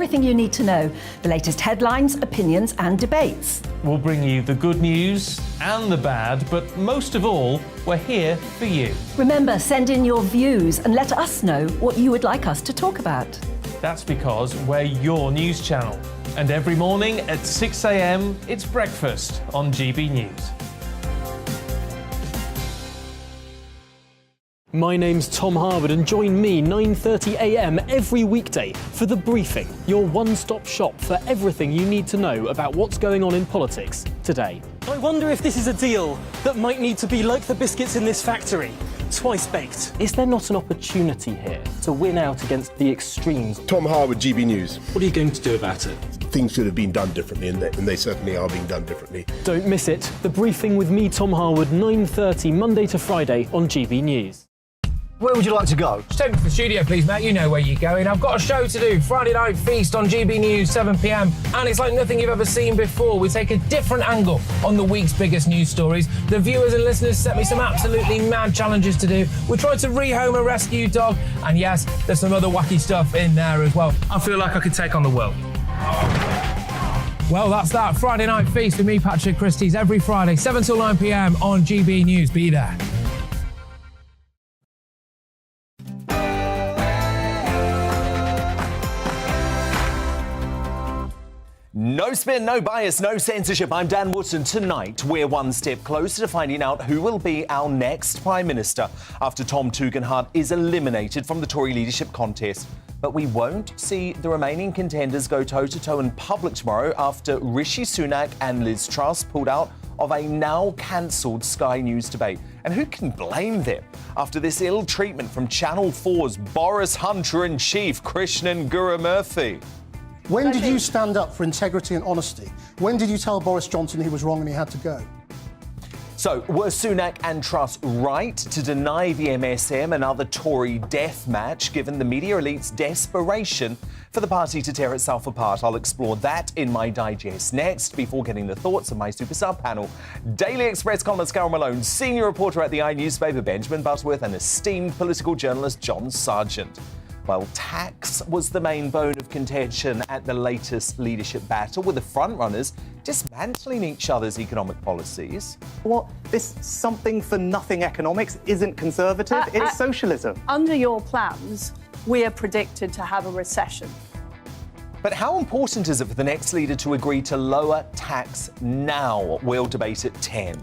Everything you need to know, the latest headlines, opinions and debates. We'll bring you the good news and the bad, but most of all, we're here for you. Remember, send in your views and let us know what you would like us to talk about. That's because we're your news channel. And every morning at 6 a.m, it's breakfast on GB News. My name's Tom Harwood and join me 9:30 a.m. every weekday for The Briefing, your one-stop shop for everything you need to know about what's going on in politics today. I wonder if this is a deal that might need to be like the biscuits in this factory, twice baked. Is there not an opportunity here to win out against the extremes? Tom Harwood, GB News. What are you going to do about it? Things should have been done differently, and they certainly are being done differently. Don't miss it. The Briefing with me, Tom Harwood, 9:30 Monday to Friday on GB News. Where would you like to go? Just take me to the studio, please, mate. You know where you're going. I've got a show to do. Friday Night Feast on GB News, 7 p.m. And it's like nothing you've ever seen before. We take a different angle on the week's biggest news stories. The viewers and listeners set me some absolutely mad challenges to do. We tried to rehome a rescue dog. And yes, there's some other wacky stuff in there as well. I feel like I could take on the world. Well, that's that. Friday Night Feast with me, Patrick Christie's, every Friday, 7 till 9 p.m. on GB News. Be there. No spin, no bias, no censorship. I'm Dan Wootton. Tonight, we're one step closer to finding out who will be our next Prime Minister after Tom Tugendhat is eliminated from the Tory leadership contest. But we won't see the remaining contenders go toe-to-toe in public tomorrow after Rishi Sunak and Liz Truss pulled out of a now cancelled Sky News debate. And who can blame them after this ill treatment from Channel 4's Boris Hunter-in-Chief, Krishnan Gurumurthy? When did you stand up for integrity and honesty? When did you tell Boris Johnson he was wrong and he had to go? So, were Sunak and Truss right to deny the MSM another Tory death match, given the media elite's desperation for the party to tear itself apart? I'll explore that in my digest next, before getting the thoughts of my super sub panel. Daily Express columnist Carol Malone, senior reporter at the newspaper Benjamin Butterworth, and esteemed political journalist John Sargent. Well, tax was the main bone of contention at the latest leadership battle, with the frontrunners dismantling each other's economic policies. What? This something-for-nothing economics isn't conservative, it's socialism. Under your plans, we are predicted to have a recession. But how important is it for the next leader to agree to lower tax now? We'll debate at 10.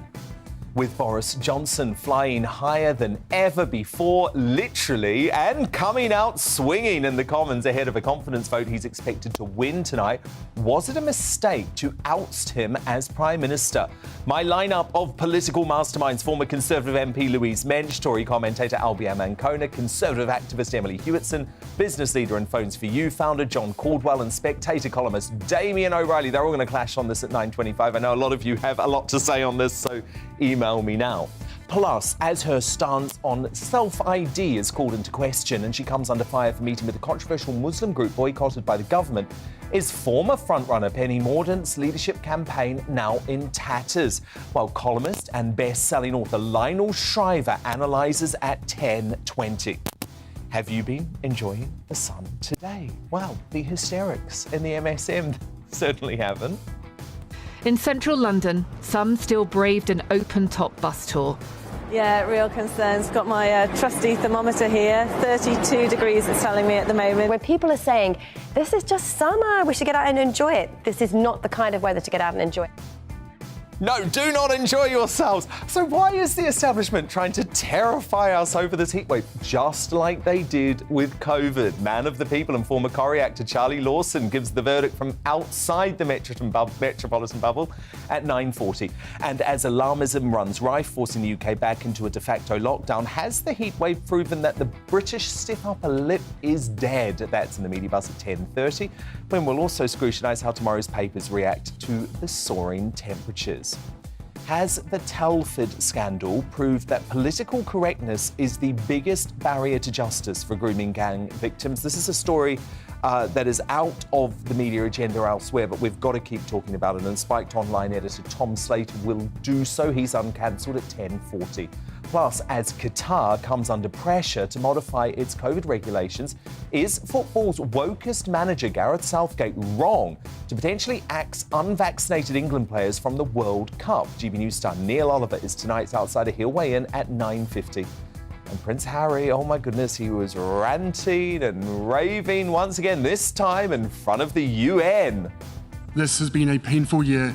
With Boris Johnson flying higher than ever before, literally, and coming out swinging in the Commons ahead of a confidence vote he's expected to win tonight, was it a mistake to oust him as Prime Minister? My lineup of political masterminds: former Conservative MP Louise Mensch, Tory commentator Albion Ancona, Conservative activist Emily Hewitson, business leader and Phones for You founder John Caldwell, and Spectator columnist Damien O'Reilly. They're all going to clash on this at 9:25. I know a lot of you have a lot to say on this, so email me now. Plus, as her stance on self-ID is called into question and she comes under fire for meeting with a controversial Muslim group boycotted by the government, is former frontrunner Penny Mordaunt's leadership campaign now in tatters? While columnist and best-selling author Lionel Shriver analyses at 10:20. Have you been enjoying the sun today? Well, the hysterics in the MSM certainly haven't. In central London, some still braved an open-top bus tour. Yeah, real concerns. Got my trusty thermometer here. 32 degrees it's telling me at the moment. When people are saying, this is just summer, we should get out and enjoy it, this is not the kind of weather to get out and enjoy it. No, do not enjoy yourselves. So why is the establishment trying to terrify us over this heatwave, just like they did with COVID? Man of the people and former Corrie actor Charlie Lawson gives the verdict from outside the metropolitan bubble at 9:40. And as alarmism runs rife, forcing the UK back into a de facto lockdown, has the heatwave proven that the British stiff upper lip is dead? That's in the media buzz at 10:30, when we'll also scrutinise how tomorrow's papers react to the soaring temperatures. Has the Telford scandal proved that political correctness is the biggest barrier to justice for grooming gang victims? This is a story that is out of the media agenda elsewhere, but we've got to keep talking about it, and Spiked Online editor Tom Slater will do so. He's uncancelled at 10:40. Plus, as Qatar comes under pressure to modify its COVID regulations, is football's wokest manager Gareth Southgate wrong to potentially axe unvaccinated England players from the World Cup? GB News star Neil Oliver is tonight's outsider. He'll weigh in at 9:50. And Prince Harry, oh my goodness, he was ranting and raving once again, this time in front of the UN. This has been a painful year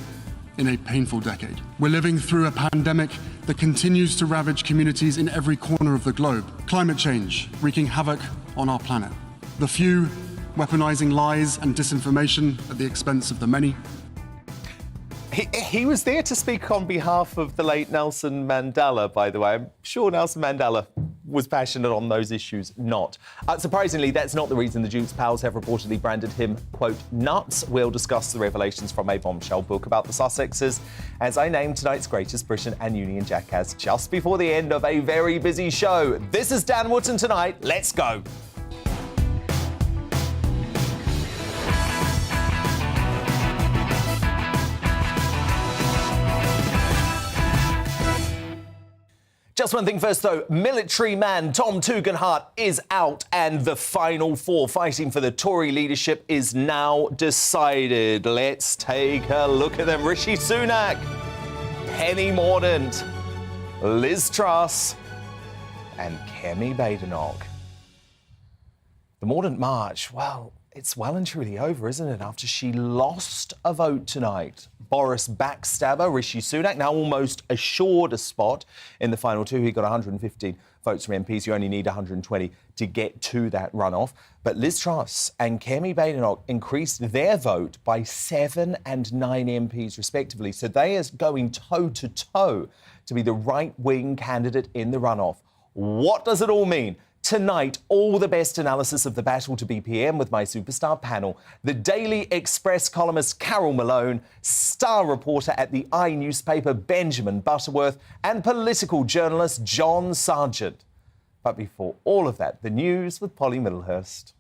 in a painful decade. We're living through a pandemic that continues to ravage communities in every corner of the globe. Climate change wreaking havoc on our planet. The few weaponizing lies and disinformation at the expense of the many. He was there to speak on behalf of the late Nelson Mandela, by the way. I'm sure Nelson Mandela was passionate on those issues, not. Surprisingly, that's not the reason the Duke's pals have reportedly branded him, quote, nuts. We'll discuss the revelations from a bombshell book about the Sussexes as I name tonight's greatest Britain and Union jackass just before the end of a very busy show. This is Dan Wootton tonight. Let's go. Just one thing first, though. Military man Tom Tugendhat is out, and the final four fighting for the Tory leadership is now decided. Let's take a look at them. Rishi Sunak, Penny Mordaunt, Liz Truss, and Kemi Badenoch. The Mordaunt March, well, it's well and truly over, isn't it? After she lost a vote tonight. Boris backstabber Rishi Sunak now almost assured a spot in the final two. He got 115 votes from MPs. You only need 120 to get to that runoff. But Liz Truss and Kemi Badenoch increased their vote by 7 and 9 MPs respectively. So they are going toe-to-toe to be the right-wing candidate in the runoff. What does it all mean? Tonight, all the best analysis of the battle to be PM with my superstar panel. The Daily Express columnist Carol Malone, star reporter at the newspaper Benjamin Butterworth, and political journalist John Sargent. But before all of that, the news with Polly Middlehurst.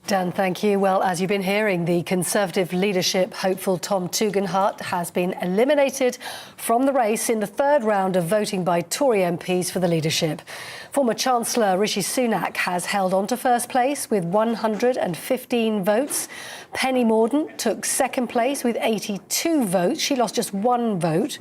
Dan, thank you. Well, as you've been hearing, the Conservative leadership hopeful Tom Tugendhat has been eliminated from the race in the third round of voting by Tory MPs for the leadership. Former Chancellor Rishi Sunak has held on to first place with 115 votes. Penny Mordaunt took second place with 82 votes. She lost just 1 vote.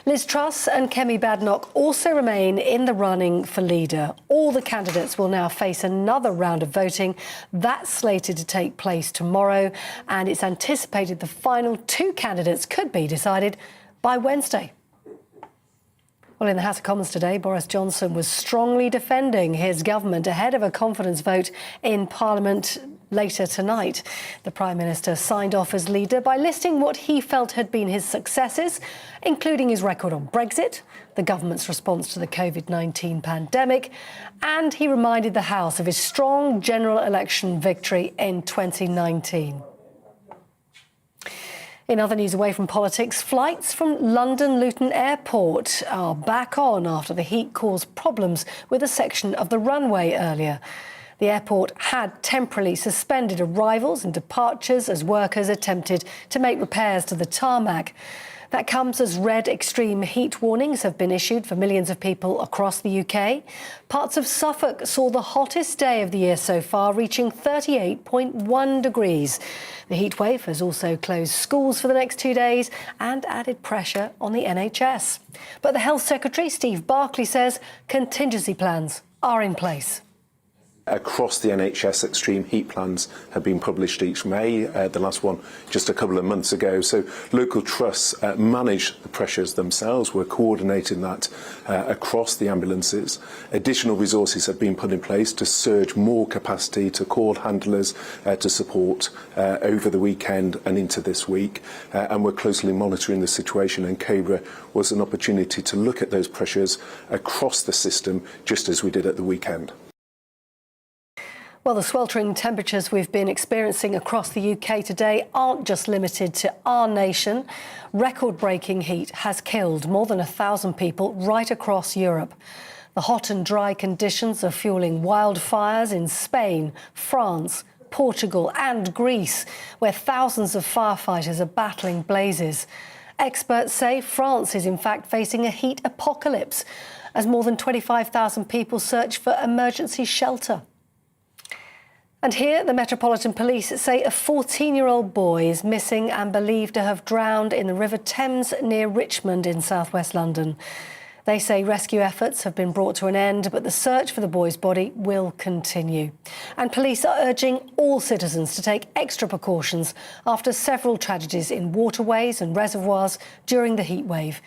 Liz Truss and Kemi Badenoch also remain in the running for leader. All the candidates will now face another round of voting. That's slated to take place tomorrow, and it's anticipated the final 2 candidates could be decided by Wednesday. Well, in the House of Commons today, Boris Johnson was strongly defending his government ahead of a confidence vote in Parliament later tonight. The Prime Minister signed off as leader by listing what he felt had been his successes, including his record on Brexit, the government's response to the COVID-19 pandemic, and he reminded the House of his strong general election victory in 2019. In other news away from politics, flights from London Luton Airport are back on after the heat caused problems with a section of the runway earlier. The airport had temporarily suspended arrivals and departures as workers attempted to make repairs to the tarmac. That comes as red extreme heat warnings have been issued for millions of people across the UK. Parts of Suffolk saw the hottest day of the year so far, reaching 38.1 degrees. The heatwave has also closed schools for the next 2 days and added pressure on the NHS. But the Health Secretary, Steve Barclay, says contingency plans are in place. Across the NHS, extreme heat plans have been published each May, the last one just a couple of months ago. So local trusts manage the pressures themselves. We're coordinating that across the ambulances. Additional resources have been put in place to surge more capacity to call handlers to support over the weekend and into this week. And we're closely monitoring the situation, and Cobra was an opportunity to look at those pressures across the system, just as we did at the weekend. Well, the sweltering temperatures we've been experiencing across the UK today aren't just limited to our nation. Record-breaking heat has killed more than 1,000 people right across Europe. The hot and dry conditions are fueling wildfires in Spain, France, Portugal and Greece, where thousands of firefighters are battling blazes. Experts say France is in fact facing a heat apocalypse as more than 25,000 people search for emergency shelter. And here, the Metropolitan Police say a 14-year-old boy is missing and believed to have drowned in the River Thames near Richmond in southwest London. They say rescue efforts have been brought to an end, but the search for the boy's body will continue. And police are urging all citizens to take extra precautions after several tragedies in waterways and reservoirs during the heatwave.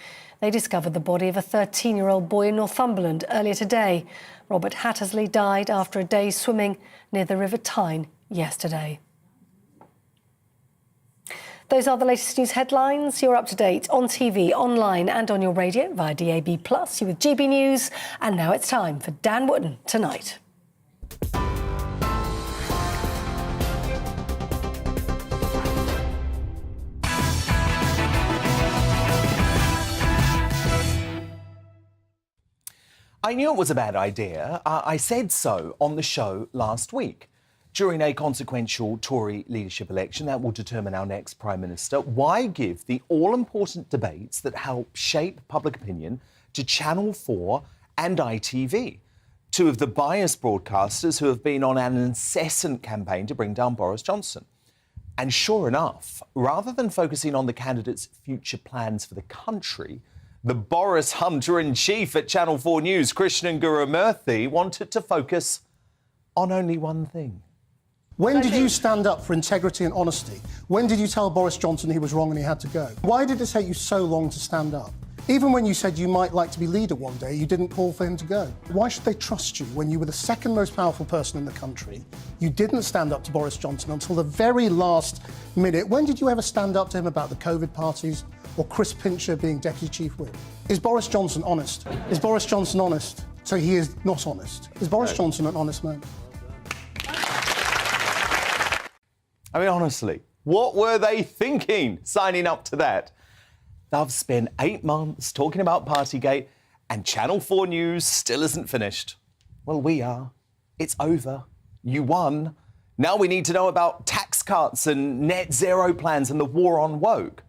They discovered the body of a 13-year-old boy in Northumberland earlier today. Robert Hattersley died after a day's swimming near the River Tyne yesterday. Those are the latest news headlines. You're up to date on TV, online and on your radio via DAB+. You're with GB News. And now it's time for Dan Wootton Tonight. I knew it was a bad idea. I said so on the show last week. During a consequential Tory leadership election that will determine our next Prime Minister, why give the all-important debates that help shape public opinion to Channel 4 and ITV, two of the biased broadcasters who have been on an incessant campaign to bring down Boris Johnson? And sure enough, rather than focusing on the candidate's future plans for the country, the Boris Hunter-in-Chief at Channel 4 News, Krishnan Gurumurthy, wanted to focus on only one thing. When did you stand up for integrity and honesty? When did you tell Boris Johnson he was wrong and he had to go? Why did it take you so long to stand up? Even when you said you might like to be leader one day, you didn't call for him to go. Why should they trust you when you were the second most powerful person in the country? You didn't stand up to Boris Johnson until the very last minute. When did you ever stand up to him about the COVID parties or Chris Pincher being Deputy Chief Whip? Is Boris Johnson honest? Is Boris Johnson honest? So he is not honest. Is Boris Johnson an honest man? I mean, honestly, what were they thinking signing up to that? They've spent 8 months talking about Partygate and Channel 4 News still isn't finished. Well, we are. It's over. You won. Now we need to know about tax cuts and net zero plans and the war on woke.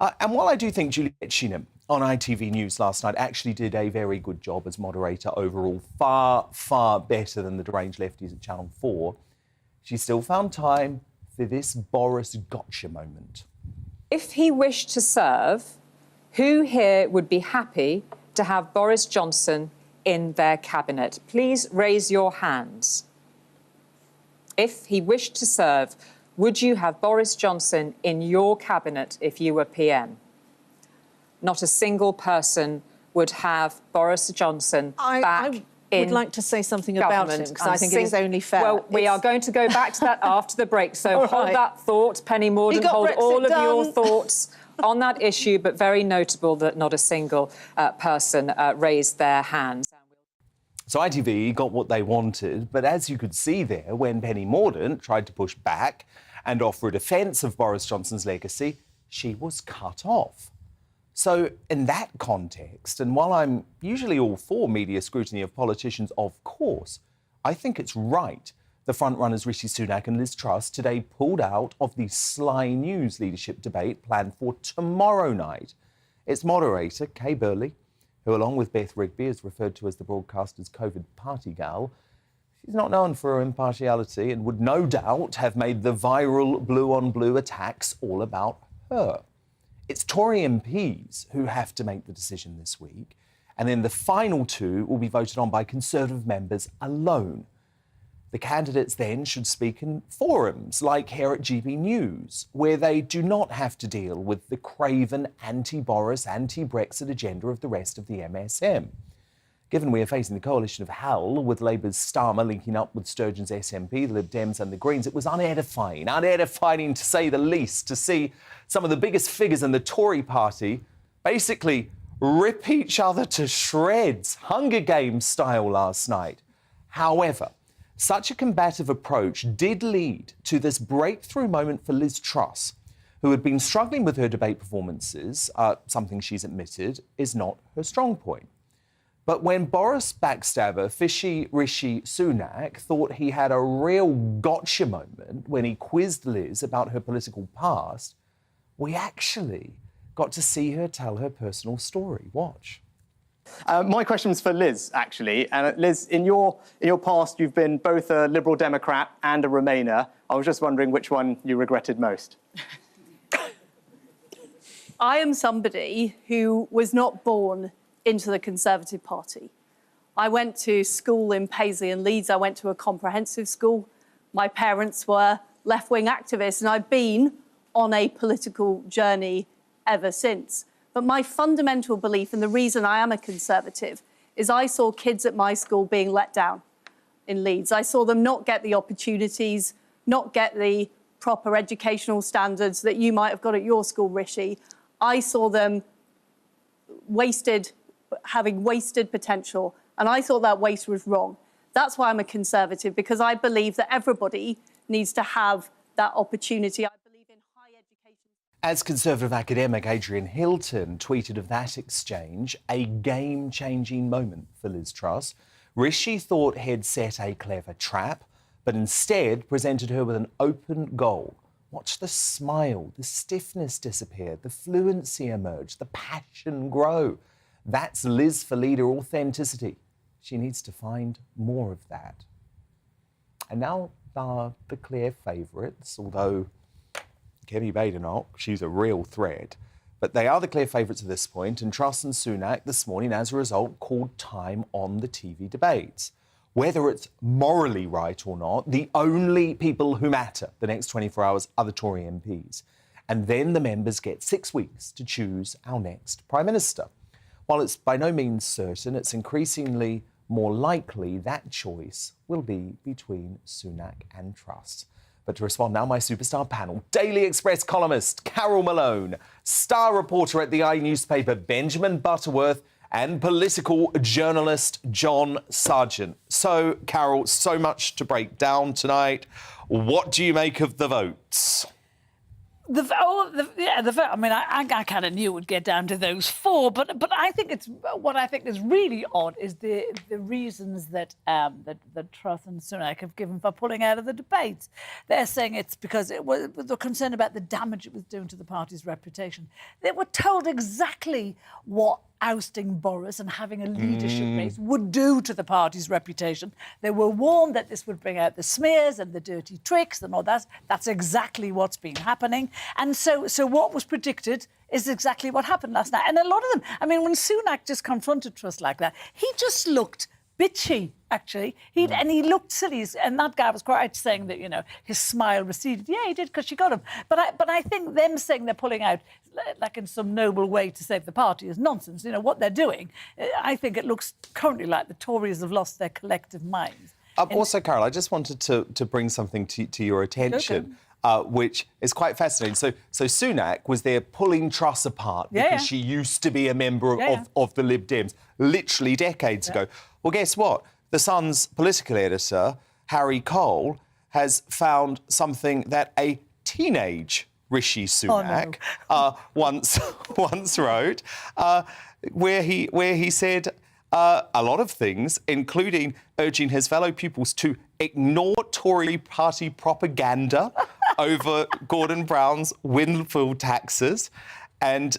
And while I do think Juliette Shinham on ITV News last night actually did a very good job as moderator overall, far, far better than the deranged lefties at Channel 4, she still found time for this Boris gotcha moment. If he wished to serve, who here would be happy to have Boris Johnson in their cabinet? Please raise your hands. If he wished to serve, would you have Boris Johnson in your cabinet if you were PM? Not a single person would have Boris Johnson back I would like to say something about him, because I think it is only fair. Well, we are going to go back to that after the break, so hold that thought. Penny Mordaunt, hold all of your thoughts on that issue, but very notable that not a single person raised their hands. So ITV got what they wanted, but as you could see there, when Penny Mordaunt tried to push back and offer a defence of Boris Johnson's legacy, she was cut off. So in that context, and while I'm usually all for media scrutiny of politicians, of course, I think it's right the frontrunners Rishi Sunak and Liz Truss today pulled out of the Sly News leadership debate planned for tomorrow night. Its moderator, Kay Burley, who along with Beth Rigby is referred to as the broadcaster's COVID party gal, she's not known for her impartiality and would no doubt have made the viral blue-on-blue attacks all about her. It's Tory MPs who have to make the decision this week, and then the final two will be voted on by Conservative members alone. The candidates then should speak in forums like here at GBNews, where they do not have to deal with the craven anti-Boris, anti-Brexit agenda of the rest of the MSM. Given we are facing the coalition of hell, with Labour's Starmer linking up with Sturgeon's SNP, the Lib Dems and the Greens, it was unedifying to say the least, to see some of the biggest figures in the Tory party basically rip each other to shreds, Hunger Games style last night. However, such a combative approach did lead to this breakthrough moment for Liz Truss, who had been struggling with her debate performances, something she's admitted is not her strong point. But when Boris backstabber fishy Rishi Sunak thought he had a real gotcha moment when he quizzed Liz about her political past, we actually got to see her tell her personal story. Watch. My question's for Liz, actually. And Liz, in your past, you've been both a Liberal Democrat and a Remainer. I was just wondering which one you regretted most. I am somebody who was not born into the Conservative Party. I went to school in Paisley and Leeds. I went to a comprehensive school. My parents were left-wing activists, and I've been on a political journey ever since. But my fundamental belief, and the reason I am a Conservative, is I saw kids at my school being let down in Leeds. I saw them not get the opportunities, not get the proper educational standards that you might have got at your school, Rishi. I saw them having wasted potential, and I thought that waste was wrong. That's why I'm a Conservative, because I believe that everybody needs to have that opportunity. I believe in high education. As Conservative academic Adrian Hilton tweeted of that exchange, a game-changing moment for Liz Truss. Rishi thought he'd set a clever trap, but instead presented her with an open goal. Watch the smile, the stiffness disappear, the fluency emerge, the passion grow. That's Liz for leader authenticity. She needs to find more of that. And now the clear favourites, although Kemi Badenoch, she's a real threat, but they are the clear favourites at this point, and Truss and Sunak this morning, as a result, called time on the TV debates. Whether it's morally right or not, the only people who matter the next 24 hours are the Tory MPs. And then the members get 6 weeks to choose our next Prime Minister. While it's by no means certain, it's increasingly more likely that choice will be between Sunak and Truss. But to respond now, my superstar panel, Daily Express columnist Carol Malone, star reporter at the newspaper Benjamin Butterworth, and political journalist John Sargent. So, Carol, so much to break down tonight. What do you make of the votes? The vote. I mean, I kind of knew it would get down to those four, but I think what I think is really odd is the reasons that Truss and Sunak have given for pulling out of the debates. They're saying it's because they're concerned about the damage it was doing to the party's reputation. They were told exactly what ousting Boris and having a leadership race would do to the party's reputation. They were warned that this would bring out the smears and the dirty tricks and all that. That's exactly what's been happening. And so what was predicted is exactly what happened last night. And a lot of them, I mean, when Sunak just confronted Truss like that, he just looked bitchy, actually. And he looked silly. And that guy was quite saying that, his smile receded. Yeah, he did, because she got him. But I think them saying they're pulling out, like in some noble way to save the party, is nonsense. What they're doing, I think it looks currently like the Tories have lost their collective minds. Also, Carol, I just wanted to bring something to your attention. Which is quite fascinating. So Sunak was there pulling Truss apart because she used to be a member of the Lib Dems literally decades ago. Well, guess what? The Sun's political editor, Harry Cole, has found something that a teenage Rishi Sunak once wrote, where he said a lot of things, including urging his fellow pupils to ignore Tory party propaganda over Gordon Brown's windfall taxes, and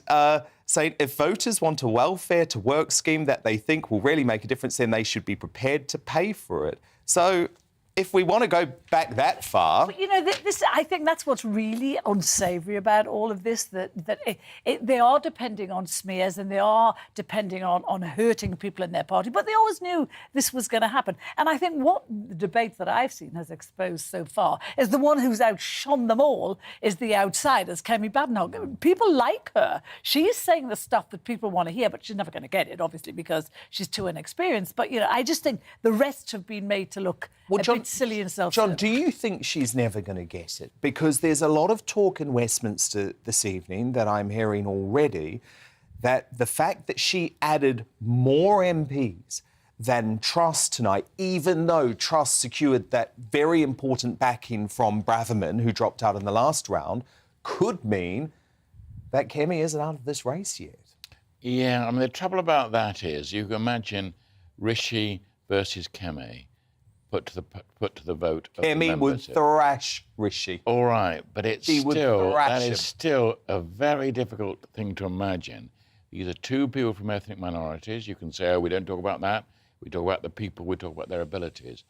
saying if voters want a welfare to work scheme that they think will really make a difference, then they should be prepared to pay for it. So if we want to go back that far... But, I think that's what's really unsavoury about all of this, that they are depending on smears and they are depending on hurting people in their party, but they always knew this was going to happen. And I think what the debate that I've seen has exposed so far is the one who's outshone them all is the outsiders, Kemi Badenoch. People like her. She's saying the stuff that people want to hear, but she's never going to get it, obviously, because she's too inexperienced. But, I just think the rest have been made to look a bit silly and self-serving. John, do you think she's never going to get it? Because there's a lot of talk in Westminster this evening that I'm hearing already that the fact that she added more MPs than Truss tonight, even though Truss secured that very important backing from Braverman, who dropped out in the last round, could mean that Kemi isn't out of this race yet. Yeah, I mean, the trouble about that is you can imagine Rishi versus Kemi put to the vote. Kemi would thrash Rishi. All right, but it's He would still thrash that him. is still a very difficult thing to imagine. These are two people from ethnic minorities. You can say, oh, we don't talk about that. We talk about the people. We talk about their abilities.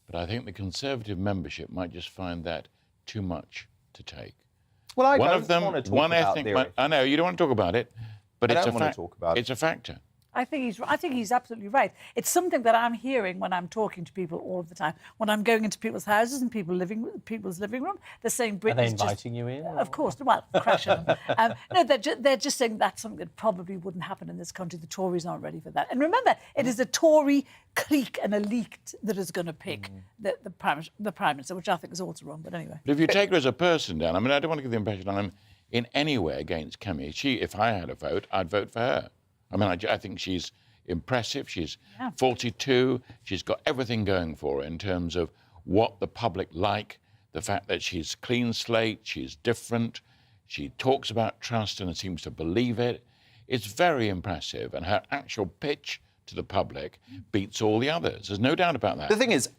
But I think the Conservative membership might just find that too much to take. Well, I one don't of them, want to talk one about ethnic. their I know you don't want to talk about it, but I it's don't a want to talk about it. It's a factor. I think he's absolutely right. It's something that I'm hearing when I'm talking to people all the time. When I'm going into people's houses and people's living room, they're saying Britain's Are they inviting you in? Of course, well, crashing them. No, they're just saying that's something that probably wouldn't happen in this country. The Tories aren't ready for that. And remember, it is a Tory clique and elite that is going to pick the Prime Minister, which I think is also wrong. But anyway. But if you take her as a person, Dan, I mean, I don't want to give the impression I'm in any way against Kemi. If I had a vote, I'd vote for her. I mean, I think she's impressive. She's 42. She's got everything going for her in terms of what the public like, the fact that she's clean slate, she's different, she talks about trust and seems to believe it. It's very impressive, and her actual pitch to the public beats all the others. There's no doubt about that. The thing is,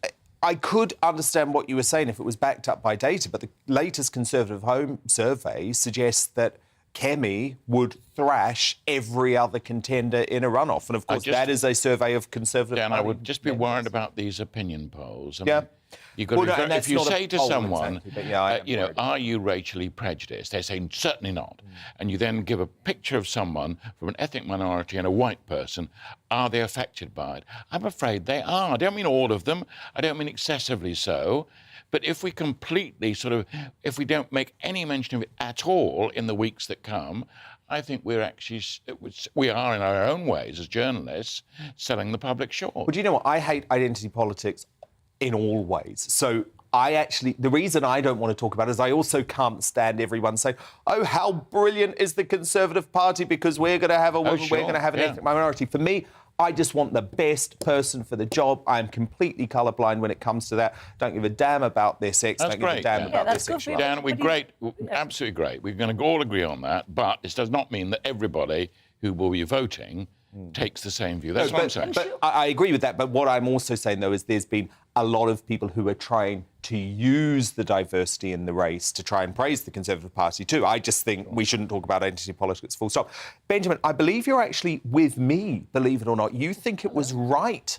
I could understand what you were saying if it was backed up by data, but the latest Conservative Home survey suggests that Kemi would thrash every other contender in a runoff. And, of course, that is a survey of Conservative Dan, Party I would just be worried about these opinion polls. I Yeah. mean, you've got to be if you say to someone, exactly, are you racially prejudiced? They're saying, certainly not. And you then give a picture of someone from an ethnic minority and a white person. Are they affected by it? I'm afraid they are. I don't mean all of them. I don't mean excessively so. But if we completely if we don't make any mention of it at all in the weeks that come, I think we are in our own ways as journalists selling the public short. Well, do you know what? I hate identity politics in all ways. So the reason I don't want to talk about it is I also can't stand everyone saying, oh, how brilliant is the Conservative Party because we're going to have a woman, we're going to have an ethnic minority. For me, I just want the best person for the job. I'm completely colourblind when it comes to that. Don't give a damn about their sex. That's don't give a damn about their sexuality. Dan, we're great. Absolutely great. We're going to all agree on that. But this does not mean that everybody who will be voting takes the same view. That's what I'm saying. But I agree with that. But what I'm also saying, though, is there's been a lot of people who are trying to use the diversity in the race to try and praise the Conservative Party too. I just think we shouldn't talk about identity politics, full stop. Benjamin, I believe you're actually with me, believe it or not. You think it was right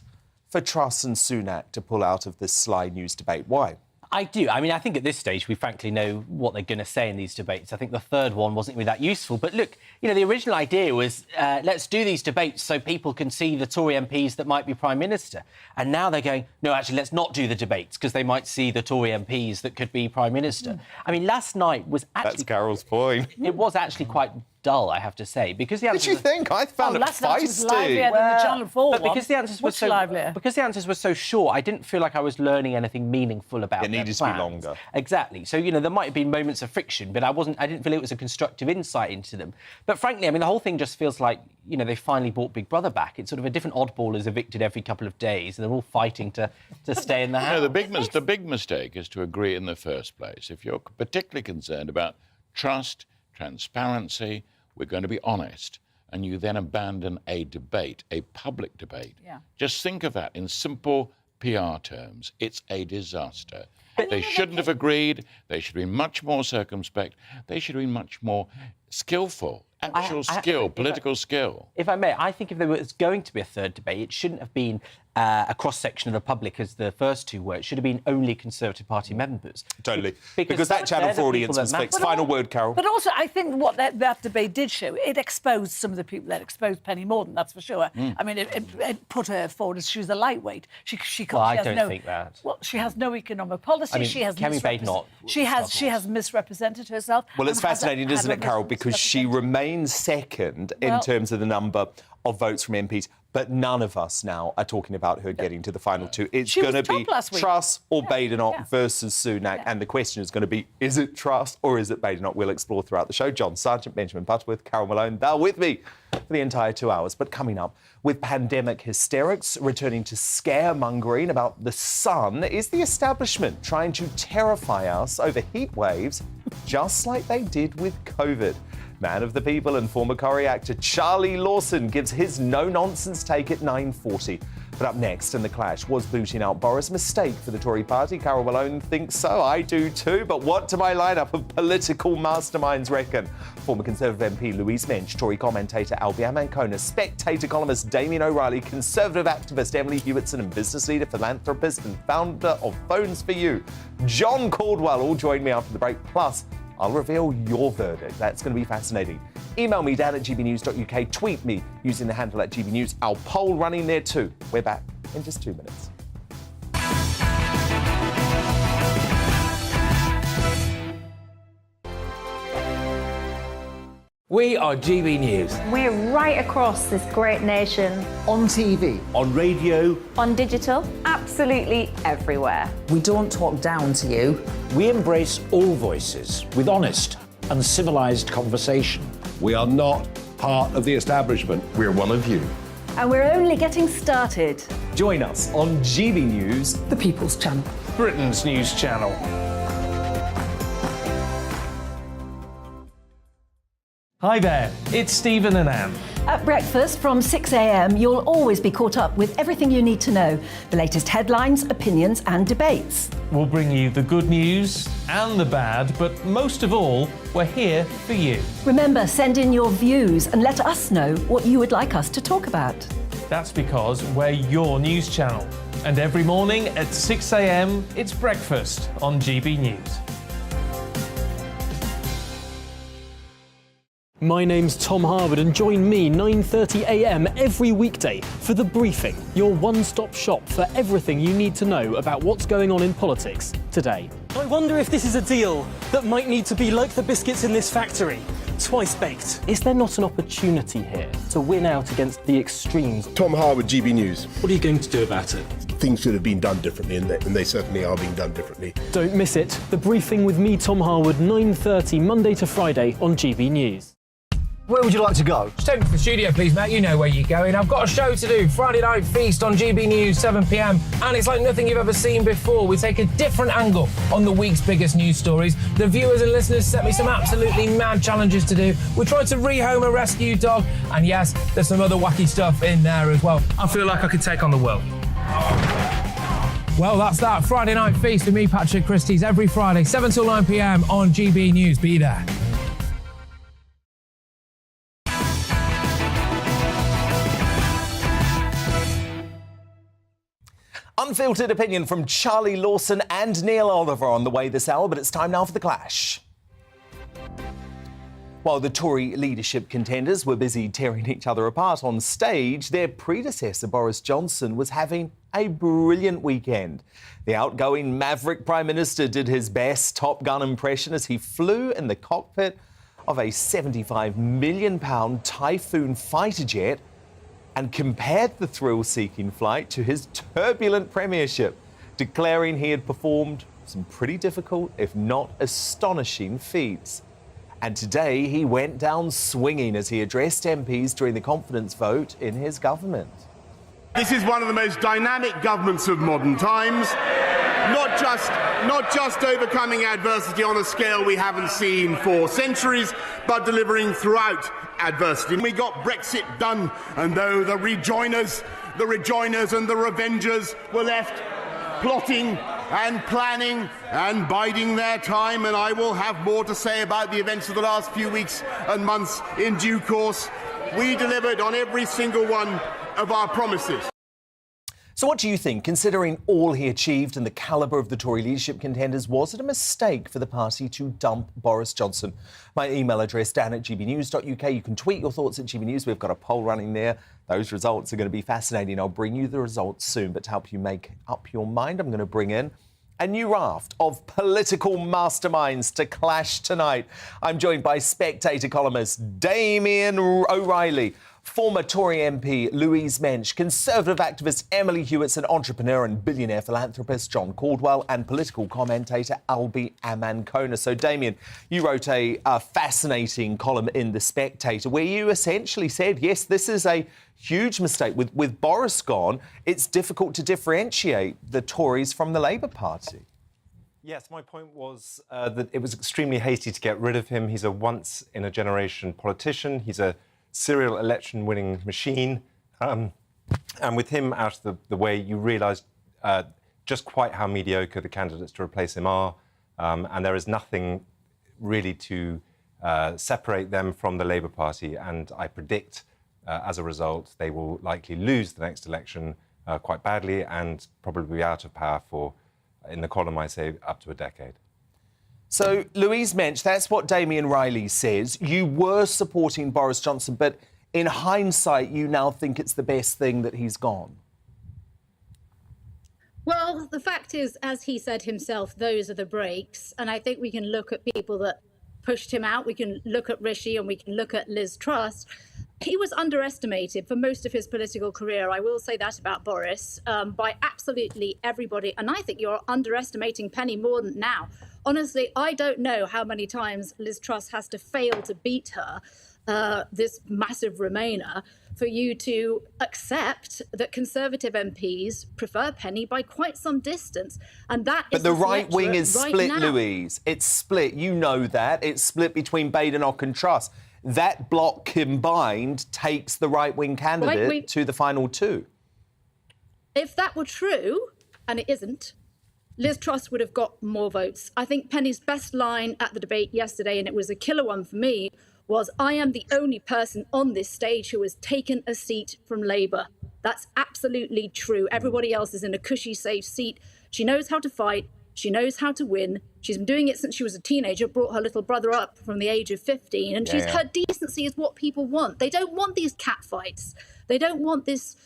for Truss and Sunak to pull out of this Sly News debate. Why? I do. I mean, I think at this stage we frankly know what they're going to say in these debates. I think the third one wasn't really that useful. But look, the original idea was let's do these debates so people can see the Tory MPs that might be Prime Minister. And now they're going, no, actually, let's not do the debates because they might see the Tory MPs that could be Prime Minister. I mean, last night was actually... That's Carol's point. It was actually quite dull, I have to say, because the answers... Did you think? I found it last night was feisty. livelier than the Channel 4 but one. because the answers were Much so livelier. because the answers were so short, I didn't feel like I was learning anything meaningful about It their needed to be plans. longer. Exactly. So there might have been moments of friction, but I didn't feel it was a constructive insight into them. But frankly, I mean, the whole thing just feels like they finally brought Big Brother back. It's sort of a different oddball is evicted every couple of days, and they're all fighting to stay in the house. The big mistake is to agree in the first place. If you're particularly concerned about trust, transparency, we're going to be honest, and you then abandon a debate, a public debate. Yeah. Just think of that in simple PR terms. It's a disaster. They shouldn't have agreed. They should have been much more circumspect. They should have been much more skillful. Political skill. If I may, I think if there was going to be a third debate, it shouldn't have been a cross-section of the public as the first two were. It should have been only Conservative Party members. Totally. Because that Channel 4 audience was fixed. Final word, Carol. But also, I think what that debate did show, it exposed some of the people that exposed Penny Mordaunt, that's for sure. I mean, it put her forward as she was a lightweight. I don't think that. Well, she has no economic policy. I mean, she has Kemi Badenoch she has misrepresented herself. Well, it's fascinating, isn't it, Carol? Because she remains second in terms of the number of votes from MPs, but none of us now are talking about her getting to the final two. It's going to be Truss or Badenoch versus Sunak, and the question is going to be, is it Truss or is it Badenoch? We'll explore throughout the show. John Sargent, Benjamin Butterworth, Carol Malone, they're with me for the entire 2 hours. But coming up, with pandemic hysterics returning to scaremongering about the sun, is the establishment trying to terrify us over heat waves just like they did with COVID? Man of the People and former Corrie actor Charlie Lawson gives his no-nonsense take at 9:40. But up next in the clash, was booting out Boris a mistake for the Tory party? Carol Malone thinks so, I do too. But what do my lineup of political masterminds reckon? Former Conservative MP Louise Mensch, Tory commentator Albion Ancona, Spectator columnist Damien O'Reilly, Conservative activist Emily Hewitson and business leader, philanthropist and founder of Phones for You, John Caldwell, all join me after the break. Plus, I'll reveal your verdict. That's going to be fascinating. Email me, dan@gbnews.uk. Tweet me using the handle @gbnews. Our poll running there too. We're back in just 2 minutes. We are GB News. We're right across this great nation. On TV. On radio. On digital. Absolutely everywhere. We don't talk down to you. We embrace all voices with honest and civilised conversation. We are not part of the establishment. We're one of you. And we're only getting started. Join us on GB News, the People's Channel. Britain's news channel. Hi there, it's Stephen and Anne. At breakfast from 6 a.m, you'll always be caught up with everything you need to know. The latest headlines, opinions and debates. We'll bring you the good news and the bad, but most of all, we're here for you. Remember, send in your views and let us know what you would like us to talk about. That's because we're your news channel. And every morning at 6 a.m, it's breakfast on GB News. My name's Tom Harwood and join me 9:30 a.m. every weekday for The Briefing, your one-stop shop for everything you need to know about what's going on in politics today. I wonder if this is a deal that might need to be like the biscuits in this factory, twice baked. Is there not an opportunity here to win out against the extremes? Tom Harwood, GB News. What are you going to do about it? Things should have been done differently, and they certainly are being done differently. Don't miss it. The Briefing with me, Tom Harwood, 9:30 Monday to Friday on GB News. Where would you like to go? Just take me to the studio, please, Matt. You know where you're going. I've got a show to do. Friday Night Feast on GB News, 7 p.m. And it's like nothing you've ever seen before. We take a different angle on the week's biggest news stories. The viewers and listeners set me some absolutely mad challenges to do. We tried to rehome a rescue dog. And yes, there's some other wacky stuff in there as well. I feel like I could take on the world. Well, that's that. Friday Night Feast with me, Patrick Christie's, every Friday, 7 till 9 p.m. on GB News. Be there. Unfiltered opinion from Charlie Lawson and Neil Oliver on the way this hour, but it's time now for the clash. While the Tory leadership contenders were busy tearing each other apart on stage, their predecessor Boris Johnson was having a brilliant weekend. The outgoing maverick Prime Minister did his best Top Gun impression as he flew in the cockpit of a £75 million Typhoon fighter jet and compared the thrill-seeking flight to his turbulent premiership, declaring he had performed some pretty difficult, if not astonishing, feats. And today he went down swinging as he addressed MPs during the confidence vote in his government. This is one of the most dynamic governments of modern times, not just overcoming adversity on a scale we haven't seen for centuries, but delivering throughout adversity. We got Brexit done, and though the rejoiners and the revengers were left plotting and planning and biding their time, and I will have more to say about the events of the last few weeks and months in due course, we delivered on every single one of our promises. So what do you think? Considering all he achieved and the calibre of the Tory leadership contenders, was it a mistake for the party to dump Boris Johnson? My email address, dan@gbnews.uk. You can tweet your thoughts at GB News. We've got a poll running there. Those results are going to be fascinating. I'll bring you the results soon. But to help you make up your mind, I'm going to bring in a new raft of political masterminds to clash tonight. I'm joined by Spectator columnist Damien O'Reilly, former Tory MP Louise Mensch, Conservative activist Emily Hewitson, entrepreneur and billionaire philanthropist John Caldwell, and political commentator Albi Amankona. So, Damien, you wrote a fascinating column in The Spectator where you essentially said, yes, this is a huge mistake. With Boris gone, it's difficult to differentiate the Tories from the Labour Party. Yes, my point was that it was extremely hasty to get rid of him. He's a once-in-a-generation politician. He's a serial election-winning machine. And with him out of the way, you realise just quite how mediocre the candidates to replace him are. And there is nothing really to separate them from the Labour Party. And I predict, as a result, they will likely lose the next election quite badly and probably be out of power for, in the column I say, up to a decade. So, Louise Mensch, that's what Damien Riley says. You were supporting Boris Johnson, but in hindsight, you now think it's the best thing that he's gone. Well, the fact is, as he said himself, those are the breaks. And I think we can look at people that pushed him out. We can look at Rishi and we can look at Liz Truss. He was underestimated for most of his political career. I will say that about Boris, by absolutely everybody. And I think you're underestimating Penny Mordaunt now. Honestly, I don't know how many times Liz Truss has to fail to beat her, this massive Remainer, for you to accept that Conservative MPs prefer Penny by quite some distance. And that But is the right wing is right split, now. Louise. It's split. You know that. It's split between Badenoch and Truss. That block combined takes the right-wing candidate to the final two. If that were true, and it isn't, Liz Truss would have got more votes. I think Penny's best line at the debate yesterday, and it was a killer one for me, was, I am the only person on this stage who has taken a seat from Labour. That's absolutely true. Everybody else is in a cushy, safe seat. She knows how to fight. She knows how to win. She's been doing it since she was a teenager, brought her little brother up from the age of 15. And her decency is what people want. They don't want these catfights. They don't want this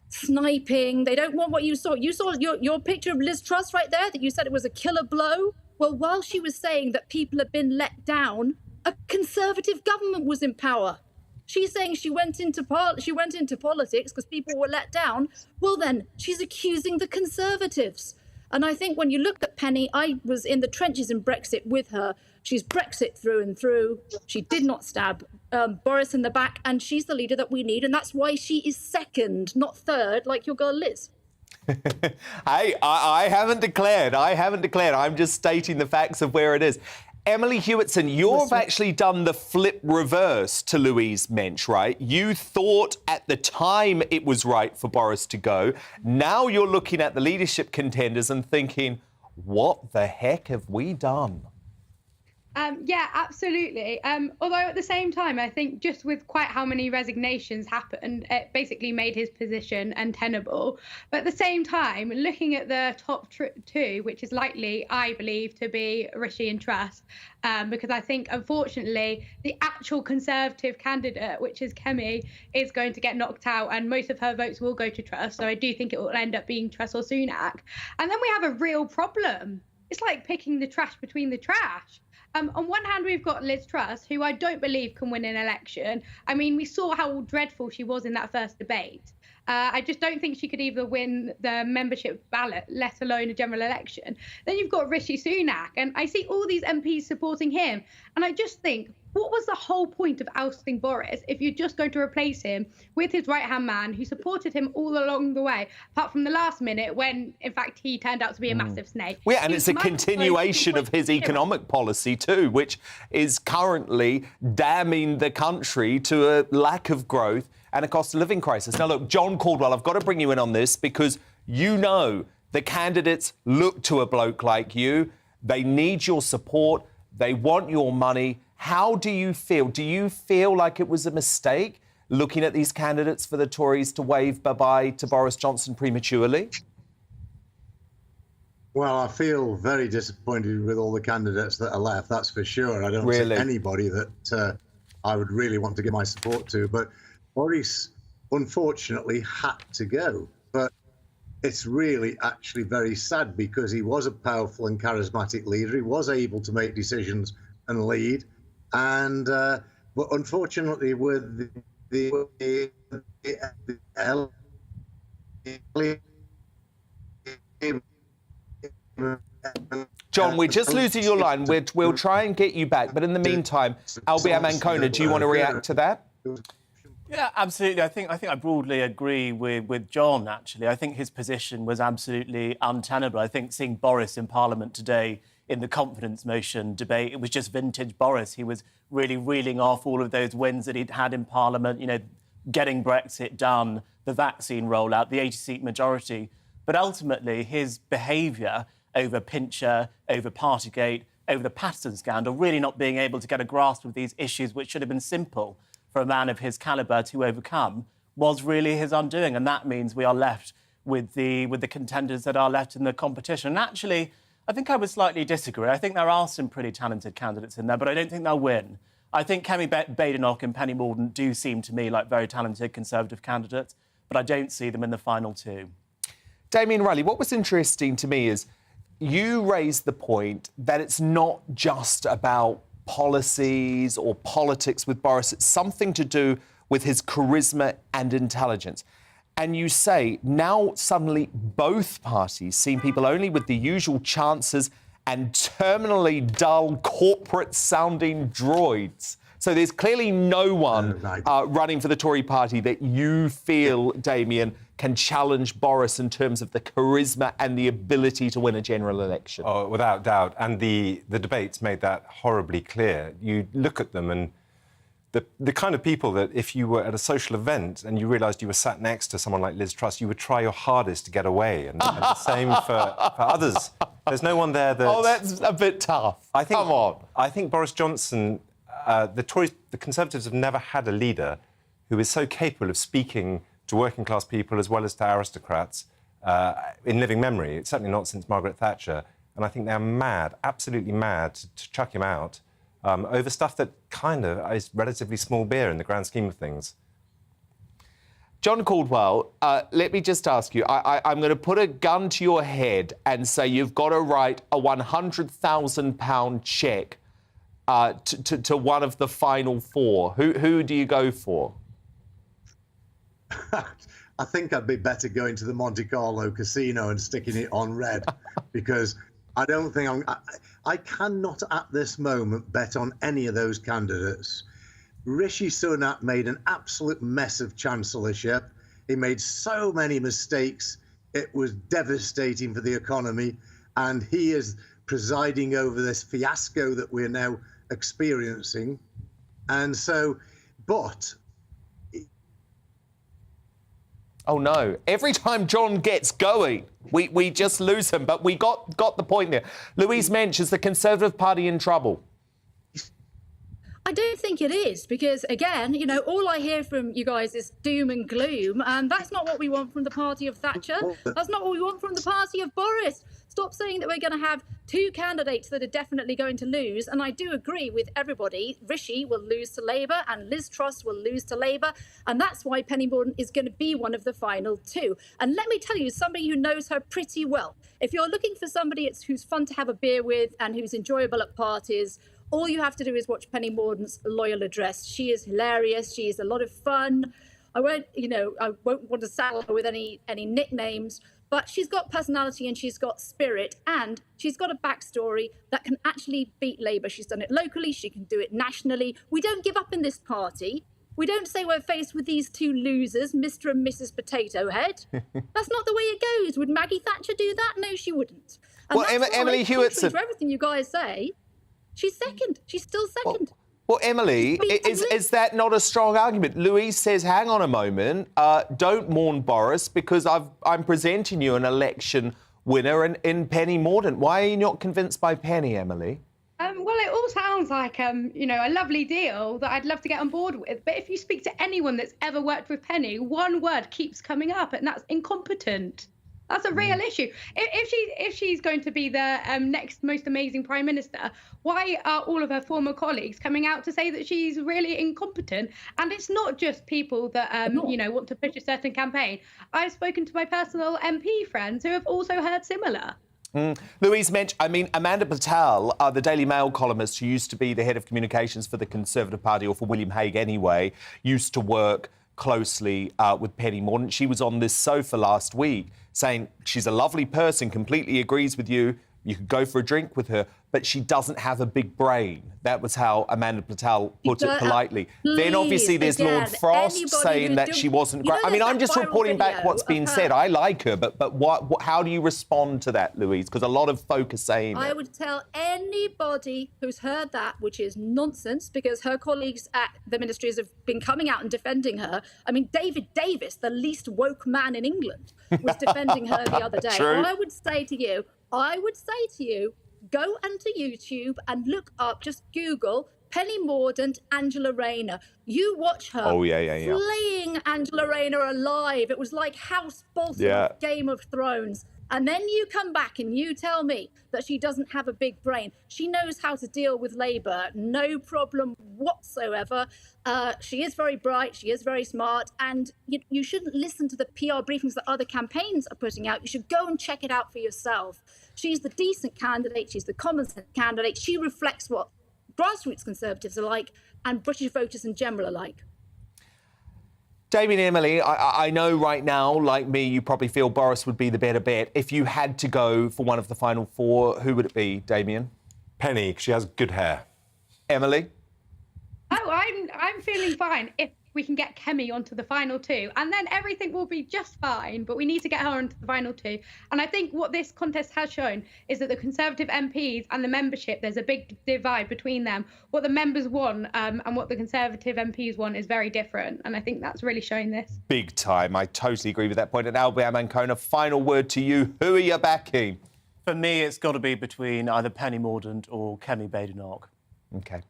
sniping. They don't want what you saw. You saw your picture of Liz Truss right there, that you said it was a killer blow. Well, while she was saying that people have been let down, a Conservative government was in power. She's saying she went into politics because people were let down. Well, then she's accusing the Conservatives. And I think when you look at Penny, I was in the trenches in Brexit with her. She's Brexit through and through. She did not stab Boris in the back, and she's the leader that we need. And that's why she is second, not third, like your girl Liz. Hey, I haven't declared. I'm just stating the facts of where it is. Emily Hewitson, you've actually done the flip reverse to Louise Mensch, right? You thought at the time it was right for Boris to go. Now you're looking at the leadership contenders and thinking, what the heck have we done? Yeah, absolutely. Although at the same time, I think just with quite how many resignations happened, it basically made his position untenable. But at the same time, looking at the top two, which is likely, I believe, to be Rishi and Truss, because I think, unfortunately, the actual Conservative candidate, which is Kemi, is going to get knocked out, and most of her votes will go to Truss. So I do think it will end up being Truss or Sunak. And then we have a real problem. It's like picking the trash between the trash. On one hand, we've got Liz Truss, who I don't believe can win an election. I mean, we saw how dreadful she was in that first debate. I just don't think she could either win the membership ballot, let alone a general election. Then you've got Rishi Sunak, and I see all these MPs supporting him. And I just think, what was the whole point of ousting Boris if you're just going to replace him with his right-hand man who supported him all along the way, apart from the last minute when, in fact, he turned out to be a massive snake? Yeah, and it's a continuation of his economic policy too, which is currently damning the country to a lack of growth and a cost of living crisis. Now, look, John Caldwell, I've got to bring you in on this because you know the candidates look to a bloke like you. They need your support. They want your money. How do you feel? Do you feel like it was a mistake looking at these candidates for the Tories to wave bye-bye to Boris Johnson prematurely? Well, I feel very disappointed with all the candidates that are left, that's for sure. I don't see anybody that I would really want to give my support to. But Boris, unfortunately, had to go. But it's really actually very sad because he was a powerful and charismatic leader. He was able to make decisions and lead. And but unfortunately, with John, we're just losing your line. We'll try and get you back. But in the meantime, Albiam Ancona, do you want to react to that? Yeah, absolutely. I think I broadly agree with John, actually. I think his position was absolutely untenable. I think seeing Boris in Parliament today in the confidence motion debate, it was just vintage Boris. He was really reeling off all of those wins that he'd had in Parliament, you know, getting Brexit done, the vaccine rollout, the 80-seat majority. But ultimately, his behaviour over Pincher, over Partygate, over the Patterson scandal, really not being able to get a grasp of these issues, which should have been simple for a man of his calibre to overcome, was really his undoing. And that means we are left with the contenders that are left in the competition. And actually, I think I would slightly disagree. I think there are some pretty talented candidates in there, but I don't think they'll win. I think Kemi Badenoch and Penny Mordaunt do seem to me like very talented Conservative candidates, but I don't see them in the final two. Damien Riley, what was interesting to me is you raised the point that it's not just about policies or politics with Boris. It's something to do with his charisma and intelligence. And you say now suddenly both parties seem people only with the usual chances and terminally dull corporate-sounding droids. So there's clearly no one running for the Tory party that you feel, Damien, can challenge Boris in terms of the charisma and the ability to win a general election. Oh, without doubt. And the debates made that horribly clear. You look at them and the kind of people that if you were at a social event and you realised you were sat next to someone like Liz Truss, you would try your hardest to get away. And the same for others. There's no one there that... Oh, that's a bit tough. Come on. I think Boris Johnson... the Conservatives have never had a leader who is so capable of speaking to working-class people as well as to aristocrats in living memory. It's certainly not since Margaret Thatcher. And I think they're mad, absolutely mad, to chuck him out over stuff that kind of is relatively small beer in the grand scheme of things. John Caldwell, let me just ask you, I'm going to put a gun to your head and say you've got to write a £100,000 cheque to one of the final four. Who do you go for? I think I'd be better going to the Monte Carlo casino and sticking it on red because I don't think I cannot at this moment bet on any of those candidates. Rishi Sunak made an absolute mess of chancellorship. He made so many mistakes. It was devastating for the economy. And he is presiding over this fiasco that we're now experiencing. And so, but... Oh, no. Every time John gets going, we just lose him. But we got the point there. Louise Mensch, is the Conservative Party in trouble? I don't think it is, because, again, you know, all I hear from you guys is doom and gloom, and that's not what we want from the party of Thatcher. That's not what we want from the party of Boris. Stop saying that we're going to have two candidates that are definitely going to lose, and I do agree with everybody. Rishi will lose to Labour, and Liz Truss will lose to Labour, and that's why Penny Mordaunt is going to be one of the final two. And let me tell you, somebody who knows her pretty well, if you're looking for somebody who's fun to have a beer with and who's enjoyable at parties, all you have to do is watch Penny Mordaunt's Loyal Address. She is hilarious. She is a lot of fun. I won't want to saddle her with any nicknames, but she's got personality and she's got spirit and she's got a backstory that can actually beat Labour. She's done it locally. She can do it nationally. We don't give up in this party. We don't say we're faced with these two losers, Mr. and Mrs. Potato Head. That's not the way it goes. Would Maggie Thatcher do that? No, she wouldn't. And well, Emily Hewitson... For everything you guys say, she's second. She's still second. Well, Emily, is that not a strong argument? Louise says, hang on a moment, don't mourn Boris because I'm presenting you an election winner in Penny Mordaunt. Why are you not convinced by Penny, Emily? Well, it all sounds like, a lovely deal that I'd love to get on board with. But if you speak to anyone that's ever worked with Penny, one word keeps coming up, and that's incompetent. That's a real issue. If she's going to be the next most amazing Prime Minister, why are all of her former colleagues coming out to say that she's really incompetent? And it's not just people that, want to push a certain campaign. I've spoken to my personal MP friends who have also heard similar. Louise Mensch, Amanda Patel, the Daily Mail columnist who used to be the head of communications for the Conservative Party, or for William Hague anyway, used to work closely with Penny Mordaunt. She was on this sofa last week saying she's a lovely person, completely agrees with you, You could go for a drink with her, but she doesn't have a big brain. That was how Amanda Patel put it politely. Then obviously there's Lord Frost saying that she wasn't great. I mean, I'm just reporting back what's been said. I like her, but how do you respond to that, Louise? Because a lot of folk are saying I would tell anybody who's heard that, which is nonsense, because her colleagues at the ministries have been coming out and defending her. I mean, David Davis, the least woke man in England, was defending her the other day. True. I would say to you, go onto YouTube and look up, just Google Penny Mordaunt, Angela Rayner. You watch her flaying Angela Rayner alive. It was like House Bolton of Game of Thrones. And then you come back and you tell me that she doesn't have a big brain. She knows how to deal with Labour, no problem whatsoever. She is very bright, she is very smart, and you shouldn't listen to the PR briefings that other campaigns are putting out. You should go and check it out for yourself. She's the decent candidate, she's the common sense candidate. She reflects what grassroots Conservatives are like and British voters in general are like. Damien, Emily, I know right now, like me, you probably feel Boris would be the better bet. If you had to go for one of the final four, who would it be, Damien? Penny, she has good hair. Emily? Oh, I'm feeling fine if we can get Kemi onto the final two, and then everything will be just fine, but we need to get her onto the final two. And I think what this contest has shown is that the Conservative MPs and the membership, there's a big divide between them. What the members want and what the Conservative MPs want is very different, and I think that's really showing this. Big time. I totally agree with that point. And Albert Ancona, final word to you. Who are you backing? For me, it's got to be between either Penny Mordaunt or Kemi Badenoch. OK.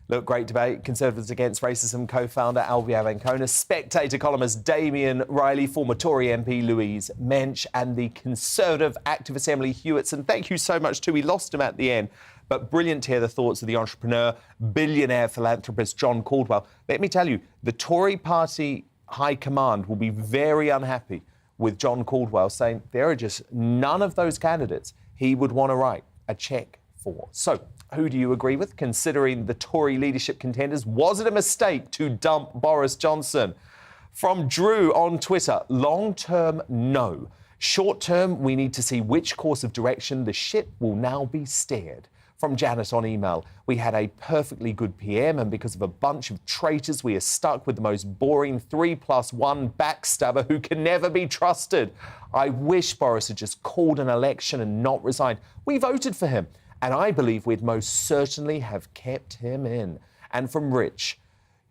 Look, great debate. Conservatives Against Racism co-founder Albert Ancona, Spectator columnist Damien Riley, former Tory MP Louise Mensch, and the Conservative activist Emily Hewitson. Thank you so much too. We lost him at the end, but brilliant to hear the thoughts of the entrepreneur, billionaire philanthropist John Caldwell. Let me tell you, the Tory party high command will be very unhappy with John Caldwell saying there are just none of those candidates he would want to write a cheque for. So, who do you agree with? Considering the Tory leadership contenders, was it a mistake to dump Boris Johnson? From Drew on Twitter, long-term, no. Short-term, we need to see which course of direction the ship will now be steered. From Janet on email, we had a perfectly good PM, and because of a bunch of traitors, we are stuck with the most boring 3+1 backstabber who can never be trusted. I wish Boris had just called an election and not resigned. We voted for him, and I believe we'd most certainly have kept him in. And from Rich,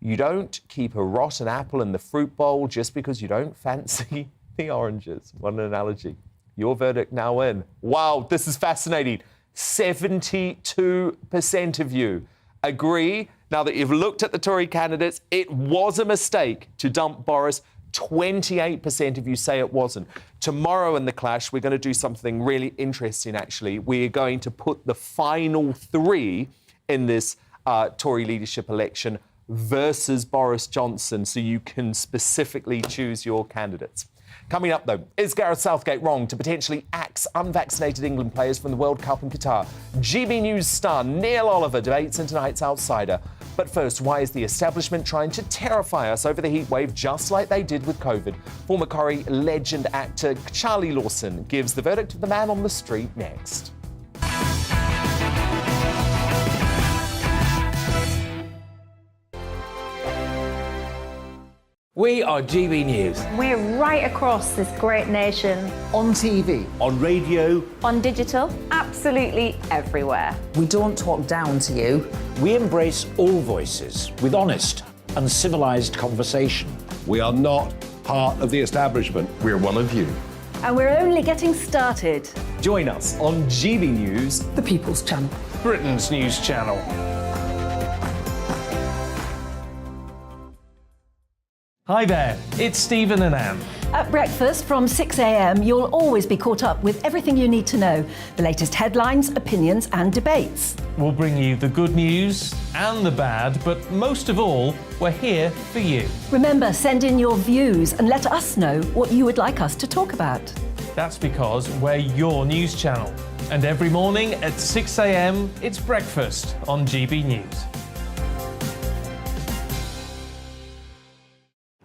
you don't keep a rotten apple in the fruit bowl just because you don't fancy the oranges. What an analogy. Your verdict now in. Wow, this is fascinating. 72% of you agree, now that you've looked at the Tory candidates, it was a mistake to dump Boris. 28% of you say it wasn't. Tomorrow in The Clash, we're going to do something really interesting, actually. We're going to put the final three in this Tory leadership election versus Boris Johnson, so you can specifically choose your candidates. Coming up, though, is Gareth Southgate wrong to potentially axe unvaccinated England players from the World Cup in Qatar? GB News star Neil Oliver debates in tonight's Outsider. But first, why is the establishment trying to terrify us over the heatwave just like they did with COVID? Former Corrie legend actor Charlie Lawson gives the verdict of the man on the street next. We are GB News. We're right across this great nation. On TV. On radio. On digital. Absolutely everywhere. We don't talk down to you. We embrace all voices with honest and civilised conversation. We are not part of the establishment. We're one of you. And we're only getting started. Join us on GB News, the People's Channel. Britain's news channel. Hi there, it's Stephen and Anne. At breakfast from 6 a.m, you'll always be caught up with everything you need to know, the latest headlines, opinions and debates. We'll bring you the good news and the bad, but most of all, we're here for you. Remember, send in your views and let us know what you would like us to talk about. That's because we're your news channel. And every morning at 6 a.m, it's breakfast on GB News.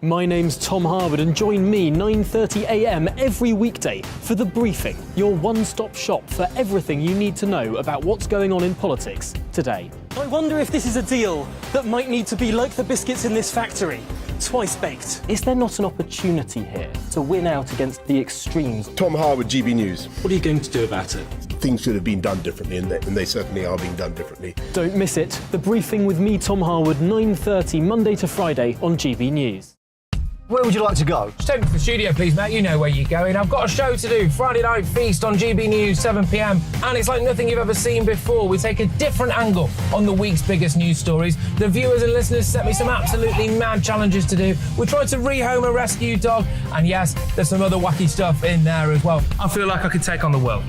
My name's Tom Harwood and join me 9:30 a.m. every weekday for The Briefing, your one-stop shop for everything you need to know about what's going on in politics today. I wonder if this is a deal that might need to be like the biscuits in this factory, twice baked. Is there not an opportunity here to win out against the extremes? Tom Harwood, GBNews. What are you going to do about it? Things should have been done differently, and they certainly are being done differently. Don't miss it. The Briefing with me, Tom Harwood, 9:30 Monday to Friday on GB News. Where would you like to go? Just take me to the studio, please, mate. You know where you're going. I've got a show to do. Friday Night Feast on GB News, 7 p.m. And it's like nothing you've ever seen before. We take a different angle on the week's biggest news stories. The viewers and listeners set me some absolutely mad challenges to do. We tried to rehome a rescue dog. And yes, there's some other wacky stuff in there as well. I feel like I could take on the world.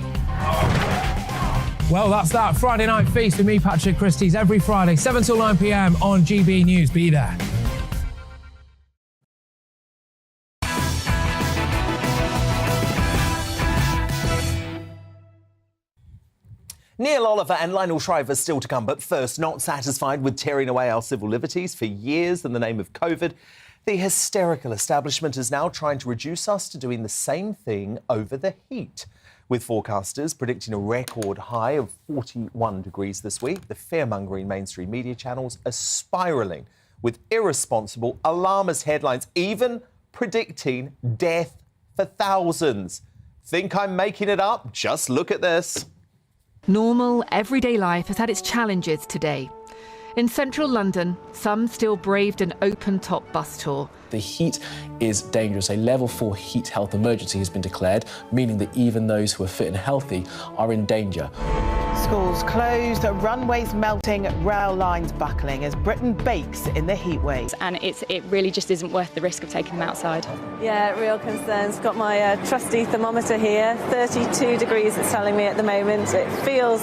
Well, that's that. Friday Night Feast with me, Patrick Christie's, every Friday, 7 till 9 p.m. on GB News. Be there. Neil Oliver and Lionel Shriver still to come, but first, not satisfied with tearing away our civil liberties for years in the name of COVID, the hysterical establishment is now trying to reduce us to doing the same thing over the heat. With forecasters predicting a record high of 41 degrees this week, the fear-mongering mainstream media channels are spiralling with irresponsible, alarmist headlines, even predicting death for thousands. Think I'm making it up? Just look at this. Normal, everyday life has had its challenges today. In central London, some still braved an open-top bus tour. The heat is dangerous. A level 4 heat health emergency has been declared, meaning that even those who are fit and healthy are in danger. Schools closed, runways melting, rail lines buckling as Britain bakes in the heatwave. And it really just isn't worth the risk of taking them outside. Yeah, real concerns. Got my trusty thermometer here, 32 degrees it's telling me at the moment. It feels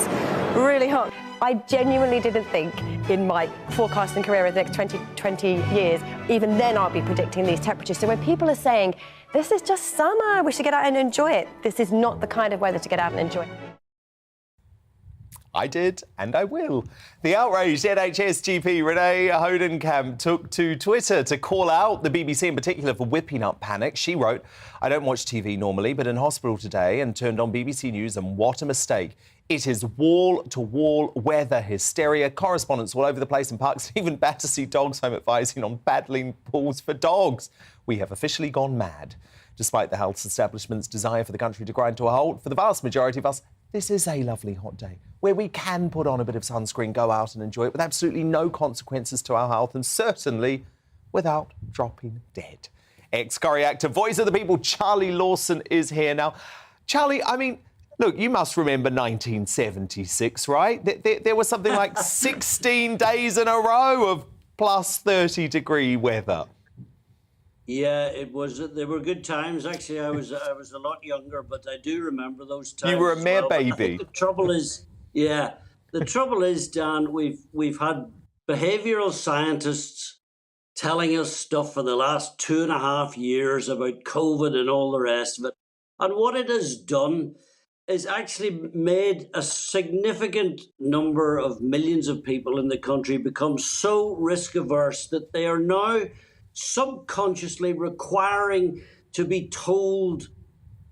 really hot. I genuinely didn't think in my forecasting career in the next 20 years, even then I'll be predicting these temperatures. So when people are saying, this is just summer, we should get out and enjoy it, this is not the kind of weather to get out and enjoy. I did, and I will. The outraged NHS GP Renee Hodenkamp took to Twitter to call out the BBC in particular for whipping up panic. She wrote, I don't watch TV normally, but in hospital today and turned on BBC News, and what a mistake. It is wall-to-wall weather hysteria, correspondents all over the place in parks, even Battersea Dogs Home advising on paddling pools for dogs. We have officially gone mad. Despite the health establishment's desire for the country to grind to a halt, for the vast majority of us, this is a lovely hot day where we can put on a bit of sunscreen, go out and enjoy it with absolutely no consequences to our health and certainly without dropping dead. Ex-Corrie actor, voice of the people, Charlie Lawson is here now. Charlie, I mean, look, you must remember 1976, right? There was something like 16 days in a row of plus 30-degree weather. Yeah, it was. They were good times. Actually, I was a lot younger, but I do remember those times. You were a mere baby. I think the trouble is, Dan, we've had behavioural scientists telling us stuff for the last 2.5 years about COVID and all the rest of it, and what it has done is actually made a significant number of millions of people in the country become so risk averse that they are now subconsciously requiring to be told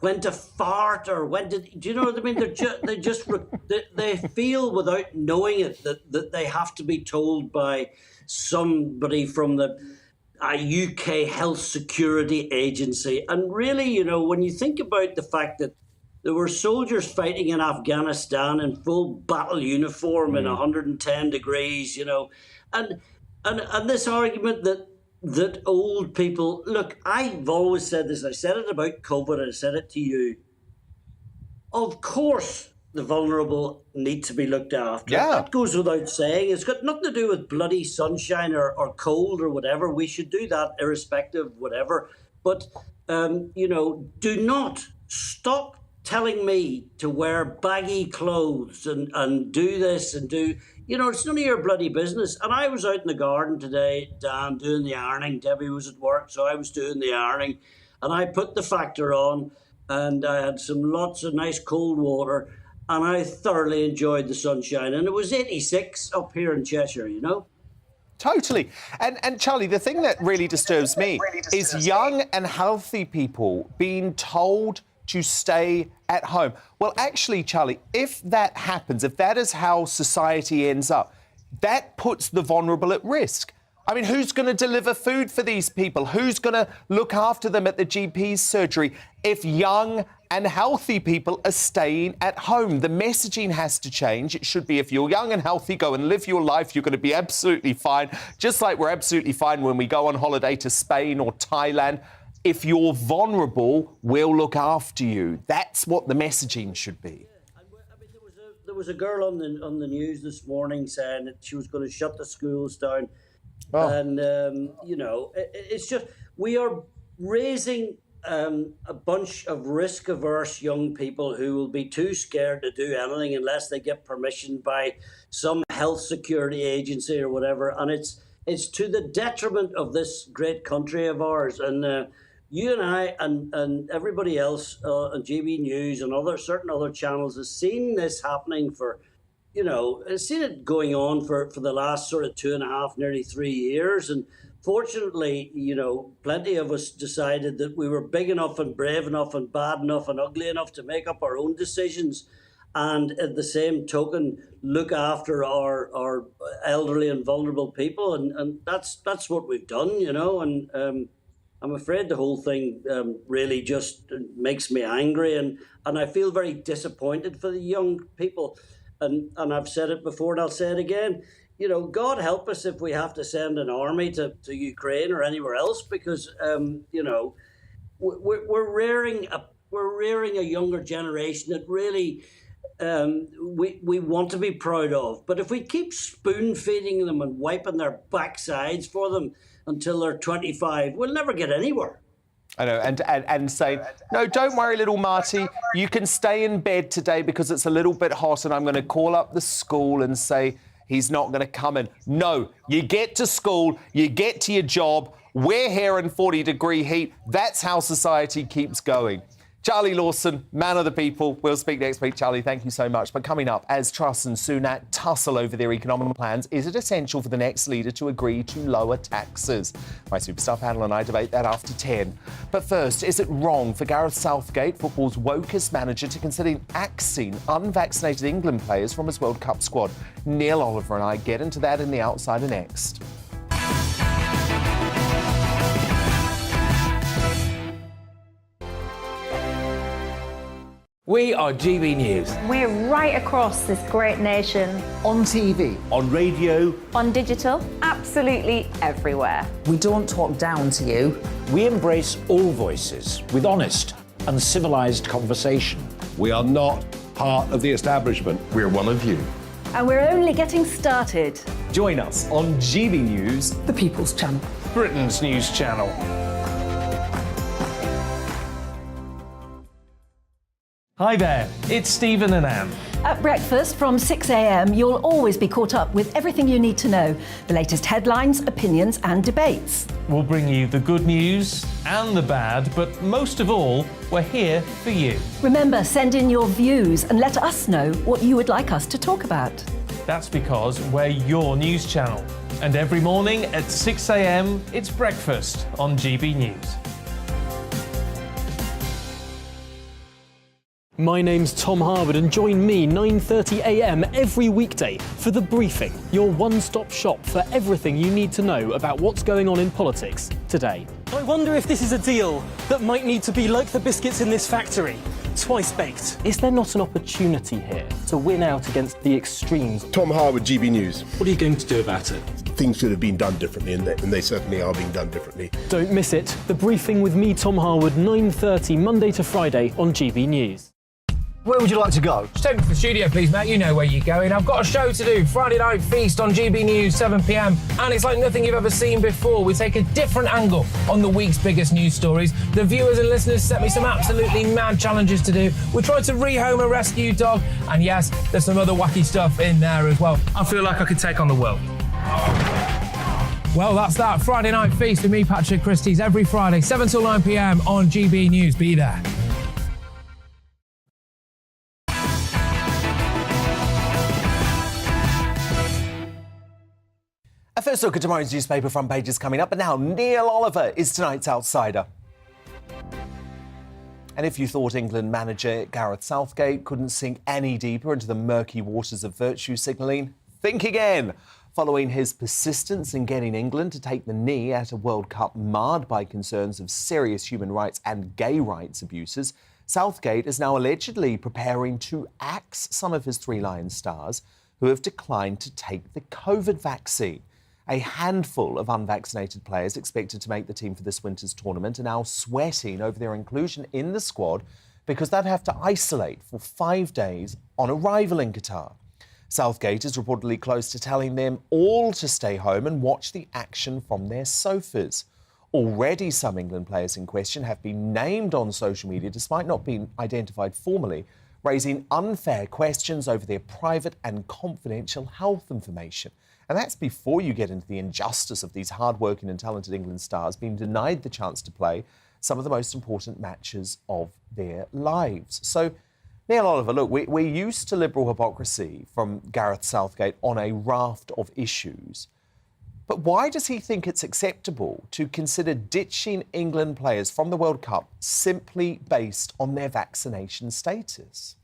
when to fart or when to, do you know what I mean? They feel without knowing it that they have to be told by somebody from the UK Health Security Agency. And really, you know, when you think about the fact that there were soldiers fighting in Afghanistan in full battle uniform in 110 degrees, you know, and this argument that old people... Look, I've always said this. I said it about COVID, and I said it to you. Of course, the vulnerable need to be looked after. Yeah. That goes without saying. It's got nothing to do with bloody sunshine or cold or whatever. We should do that irrespective of whatever. But, you know, do not stop telling me to wear baggy clothes and do this and do... You know, it's none of your bloody business. And I was out in the garden today, Dan, doing the ironing. Debbie was at work, so I was doing the ironing. And I put the factor on, and I had lots of nice cold water, and I thoroughly enjoyed the sunshine. And it was 86 up here in Cheshire, you know. Totally. And Charlie, the thing that really disturbs me is young and healthy people being told to stay at home. Well, actually, Charlie, if that happens, if that is how society ends up, that puts the vulnerable at risk. I mean, who's going to deliver food for these people? Who's going to look after them at the GP's surgery if young and healthy people are staying at home? The messaging has to change. It should be, if you're young and healthy, go and live your life. You're going to be absolutely fine, just like we're absolutely fine when we go on holiday to Spain or Thailand. If you're vulnerable, we'll look after you. That's what the messaging should be. There was a girl on the news this morning saying that she was going to shut the schools down. Oh. And, it's just, we are raising a bunch of risk-averse young people who will be too scared to do anything unless they get permission by some health security agency or whatever. And it's to the detriment of this great country of ours. And you and I and everybody else on GBNews and certain other channels has seen this happening for, I've seen it going on for the last sort of 2.5, nearly 3 years. And fortunately, plenty of us decided that we were big enough and brave enough and bad enough and ugly enough to make up our own decisions. And at the same token, look after our elderly and vulnerable people. And that's what we've done, And I'm afraid the whole thing really just makes me angry. And I feel very disappointed for the young people. And I've said it before and I'll say it again. God help us if we have to send an army to Ukraine or anywhere else, because we're rearing a younger generation that really we want to be proud of. But if we keep spoon feeding them and wiping their backsides for them until they're 25, we'll never get anywhere. I know, and say, no, don't worry, little Marty, you can stay in bed today because it's a little bit hot and I'm going to call up the school and say he's not going to come in. No, you get to school, you get to your job, we're here in 40-degree heat. That's how society keeps going. Charlie Lawson, man of the people. We'll speak next week, Charlie. Thank you so much. But coming up, as Truss and Sunak tussle over their economic plans, is it essential for the next leader to agree to lower taxes? My superstar panel and I debate that after 10. But first, is it wrong for Gareth Southgate, football's wokest manager, to consider axing unvaccinated England players from his World Cup squad? Neil Oliver and I get into that in The Outsider next. We are GB News. We're right across this great nation. On TV. On radio. On digital. Absolutely everywhere. We don't talk down to you. We embrace all voices with honest and civilised conversation. We are not part of the establishment. We're one of you. And we're only getting started. Join us on GB News, the People's Channel. Britain's news channel. Hi there, it's Stephen and Anne. At breakfast from 6 a.m, you'll always be caught up with everything you need to know, the latest headlines, opinions and debates. We'll bring you the good news and the bad, but most of all, we're here for you. Remember, send in your views and let us know what you would like us to talk about. That's because we're your news channel. And every morning at 6 a.m, it's breakfast on GB News. My name's Tom Harwood and join me 9:30 a.m. every weekday for The Briefing, your one-stop shop for everything you need to know about what's going on in politics today. I wonder if this is a deal that might need to be like the biscuits in this factory, twice baked. Is there not an opportunity here to win out against the extremes? Tom Harwood, GB News. What are you going to do about it? Things should have been done differently, and they certainly are being done differently. Don't miss it. The Briefing with me, Tom Harwood, 9:30 Monday to Friday on GB News. Where would you like to go? Just take me to the studio, please, mate. You know where you're going. I've got a show to do. Friday Night Feast on GB News, 7 p.m. And it's like nothing you've ever seen before. We take a different angle on the week's biggest news stories. The viewers and listeners set me some absolutely mad challenges to do. We tried to rehome a rescue dog. And yes, there's some other wacky stuff in there as well. I feel like I could take on the world. Well, that's that. Friday Night Feast with me, Patrick Christie's, every Friday, 7 till 9 p.m. on GB News. Be there. A A first look at tomorrow's newspaper front pages coming up, but now Neil Oliver is tonight's outsider. And if you thought England manager Gareth Southgate couldn't sink any deeper into the murky waters of virtue signalling, think again. Following his persistence in getting England to take the knee at a World Cup marred by concerns of serious human rights and gay rights abuses, Southgate is now allegedly preparing to axe some of his Three Lions stars who have declined to take the COVID vaccine. A handful of unvaccinated players expected to make the team for this winter's tournament are now sweating over their inclusion in the squad because they'd have to isolate for 5 days on arrival in Qatar. Southgate is reportedly close to telling them all to stay home and watch the action from their sofas. Already some England players in question have been named on social media despite not being identified formally, raising unfair questions over their private and confidential health information. And that's before you get into the injustice of these hard-working and talented England stars being denied the chance to play some of the most important matches of their lives. So, Neil Oliver, look, we're used to liberal hypocrisy from Gareth Southgate on a raft of issues. But why does he think it's acceptable to consider ditching England players from the World Cup simply based on their vaccination status?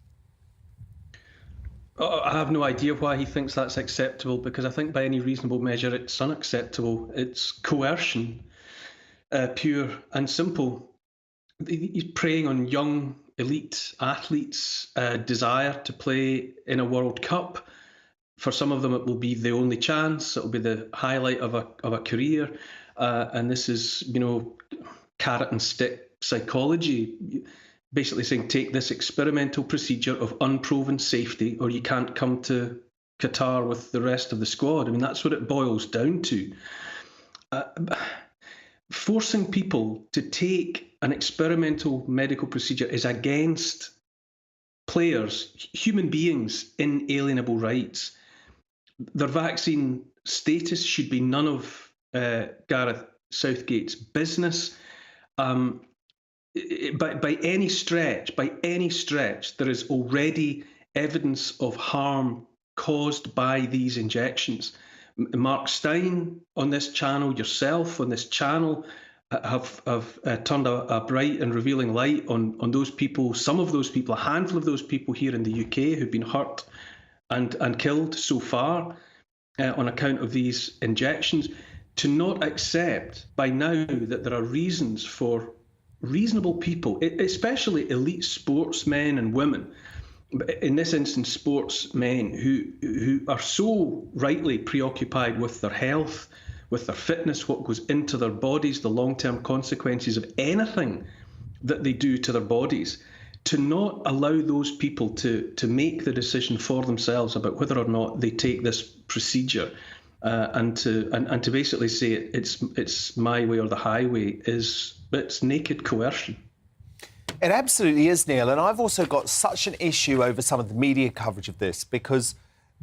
I have no idea why he thinks that's acceptable, because I think by any reasonable measure it's unacceptable. It's coercion, pure and simple. He's preying on young elite athletes' desire to play in a World Cup. For some of them it will be the only chance, it will be the highlight of a career. And this is, carrot and stick psychology. Basically saying, take this experimental procedure of unproven safety or you can't come to Qatar with the rest of the squad. I mean, that's what it boils down to. Forcing people to take an experimental medical procedure is against players, human beings' inalienable rights. Their vaccine status should be none of Gareth Southgate's business. By any stretch, there is already evidence of harm caused by these injections. Mark Stein on this channel, yourself on this channel, have turned a bright and revealing light on those people, some of those people, a handful of those people here in the UK who've been hurt and killed so far on account of these injections. To not accept by now that there are reasons for reasonable people, especially elite sportsmen and women, in this instance sportsmen who are so rightly preoccupied with their health, with their fitness, what goes into their bodies, the long-term consequences of anything that they do to their bodies, to not allow those people to make the decision for themselves about whether or not they take this procedure, and to basically say it's my way or the highway, it's naked coercion. It absolutely is, Neil. And I've also got such an issue over some of the media coverage of this because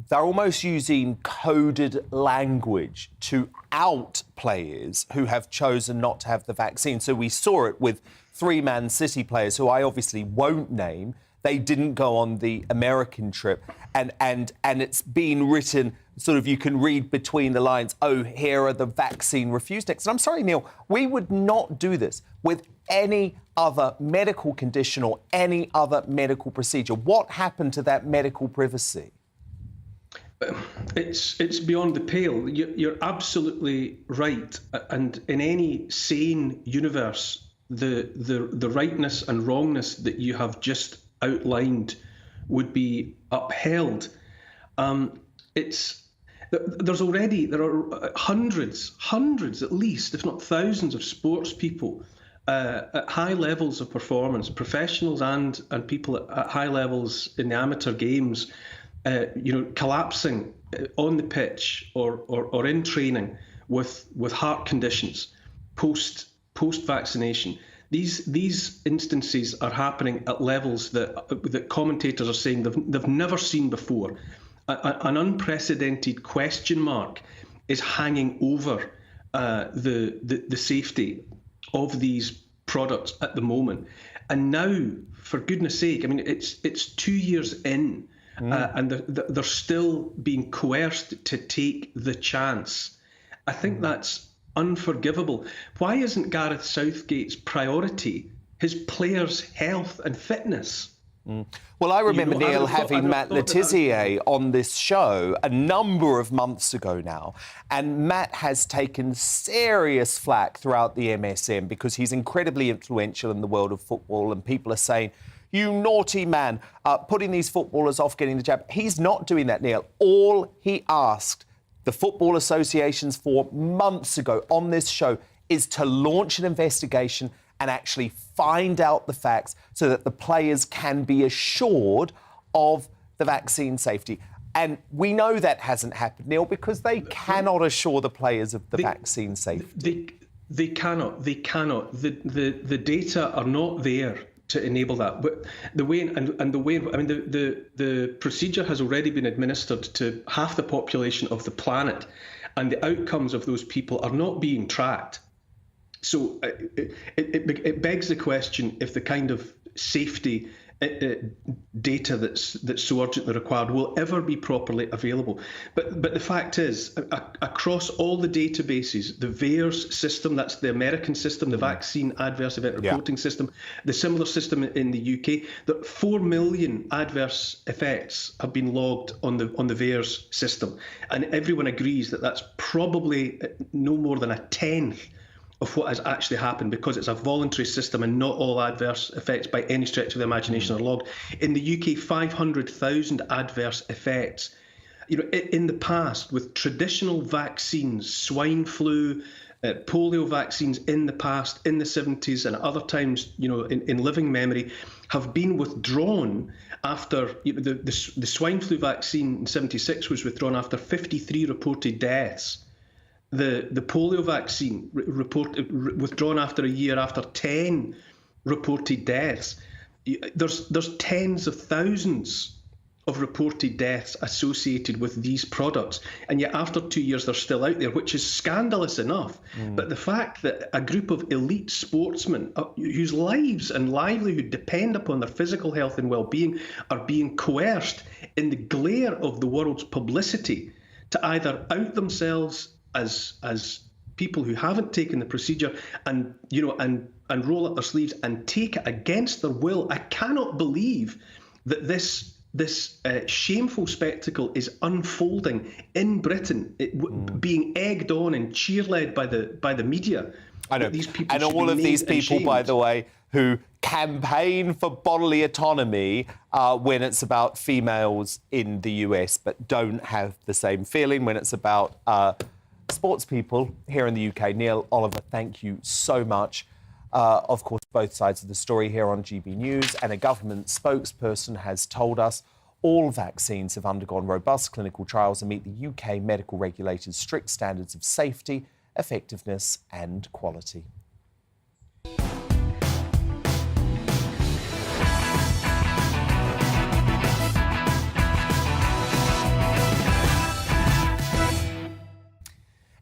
they're almost using coded language to out players who have chosen not to have the vaccine. So we saw it with 3 Man City players who I obviously won't name. They didn't go on the American trip. And it's been written, sort of, you can read between the lines, oh, here are the vaccine refused next. And I'm sorry, Neil, we would not do this with any other medical condition or any other medical procedure. What happened to that medical privacy? It's beyond the pale. You're absolutely right. And in any sane universe, the rightness and wrongness that you have just outlined would be upheld. There are hundreds at least, if not thousands, of sports people at high levels of performance, professionals and people at high levels in the amateur games, collapsing on the pitch or in training with heart conditions post vaccination. These instances are happening at levels that commentators are saying they've never seen before. An unprecedented question mark is hanging over the safety of these products at the moment. And now, for goodness sake, I mean, it's 2 years in, and they're still being coerced to take the chance. I think that's unforgivable. Why isn't Gareth Southgate's priority his players' health and fitness? Well, I remember, You know, Neil, I thought- having I Matt thought that- Letizia on this show a number of months ago now, and Matt has taken serious flack throughout the MSM because he's incredibly influential in the world of football, and people are saying, you naughty man, putting these footballers off getting the jab. He's not doing that, Neil. All he asked the football associations for months ago on this show is to launch an investigation and actually find out the facts so that the players can be assured of the vaccine safety. And we know that hasn't happened, Neil, because they cannot assure the players of the vaccine safety. They cannot. The data are not there to enable that. But the way the procedure has already been administered to half the population of the planet, and the outcomes of those people are not being tracked. So it begs the question if the kind of safety data that's so urgently required will ever be properly available. But the fact is, across all the databases, the VAERS system, that's the American system, the Vaccine Adverse Event Reporting System, the similar system in the UK, that 4 million adverse effects have been logged on the VAERS system. And everyone agrees that that's probably no more than a tenth of what has actually happened, because it's a voluntary system and not all adverse effects by any stretch of the imagination are logged. In the UK, 500,000 adverse effects. You know, in the past, with traditional vaccines, swine flu, polio vaccines in the past, in the 70s and other times, you know, in living memory, have been withdrawn after, you know, the swine flu vaccine in 76 was withdrawn after 53 reported deaths. The polio vaccine withdrawn after a year after 10 reported deaths. There's tens of thousands of reported deaths associated with these products, and yet after 2 years they're still out there, which is scandalous enough. But the fact that a group of elite sportsmen whose lives and livelihood depend upon their physical health and well-being are being coerced in the glare of the world's publicity to either out themselves as people who haven't taken the procedure and, you know, and roll up their sleeves and take it against their will. I cannot believe that this shameful spectacle is unfolding in Britain, being egged on and cheerled by the media. I know. These people and should all be of these named and people, by shamed. the way, who campaign for bodily autonomy when it's about females in the US, but don't have the same feeling when it's about sports people here in the UK. Neil, Oliver, thank you so much. Of course, both sides of the story here on GB News, and a government spokesperson has told us all vaccines have undergone robust clinical trials and meet the UK medical regulators' strict standards of safety, effectiveness and quality.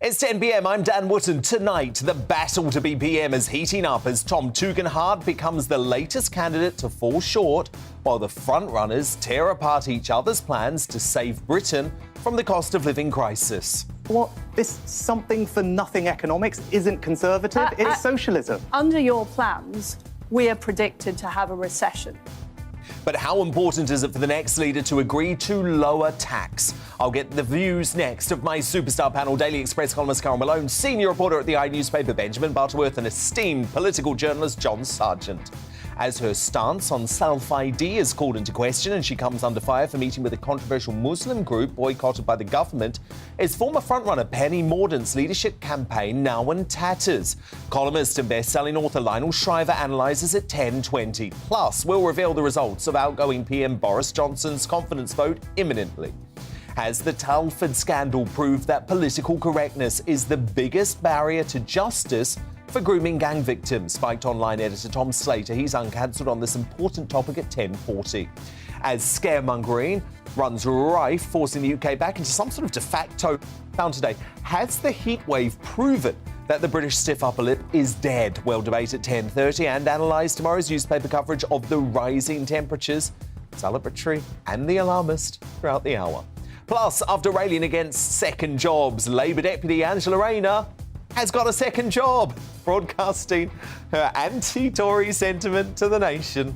It's 10 p.m. I'm Dan Wootton. Tonight, the battle to be PM is heating up as Tom Tugendhat becomes the latest candidate to fall short, while the frontrunners tear apart each other's plans to save Britain from the cost of living crisis. What? This something-for-nothing economics isn't conservative, it's socialism. Under your plans, we are predicted to have a recession. But how important is it for the next leader to agree to lower tax? I'll get the views next of my superstar panel, Daily Express columnist Carol Malone, senior reporter at the newspaper Benjamin Butterworth, and esteemed political journalist John Sargent. As her stance on self-ID is called into question and she comes under fire for meeting with a controversial Muslim group boycotted by the government, is former frontrunner Penny Mordaunt's leadership campaign now in tatters? Columnist and best-selling author Lionel Shriver analyses at 10:20. Plus, we'll reveal the results of outgoing PM Boris Johnson's confidence vote imminently. Has the Telford scandal proved that political correctness is the biggest barrier to justice for grooming gang victims? Spiked Online editor Tom Slater, he's uncancelled on this important topic at 10:40. As scaremongering runs rife, forcing the UK back into some sort of de facto found today, has the heatwave proven that the British stiff upper lip is dead? We'll debate at 10:30 and analyse tomorrow's newspaper coverage of the rising temperatures, celebratory and the alarmist throughout the hour. Plus, after railing against second jobs, Labour Deputy Angela Rayner has got a second job, broadcasting her anti-Tory sentiment to the nation.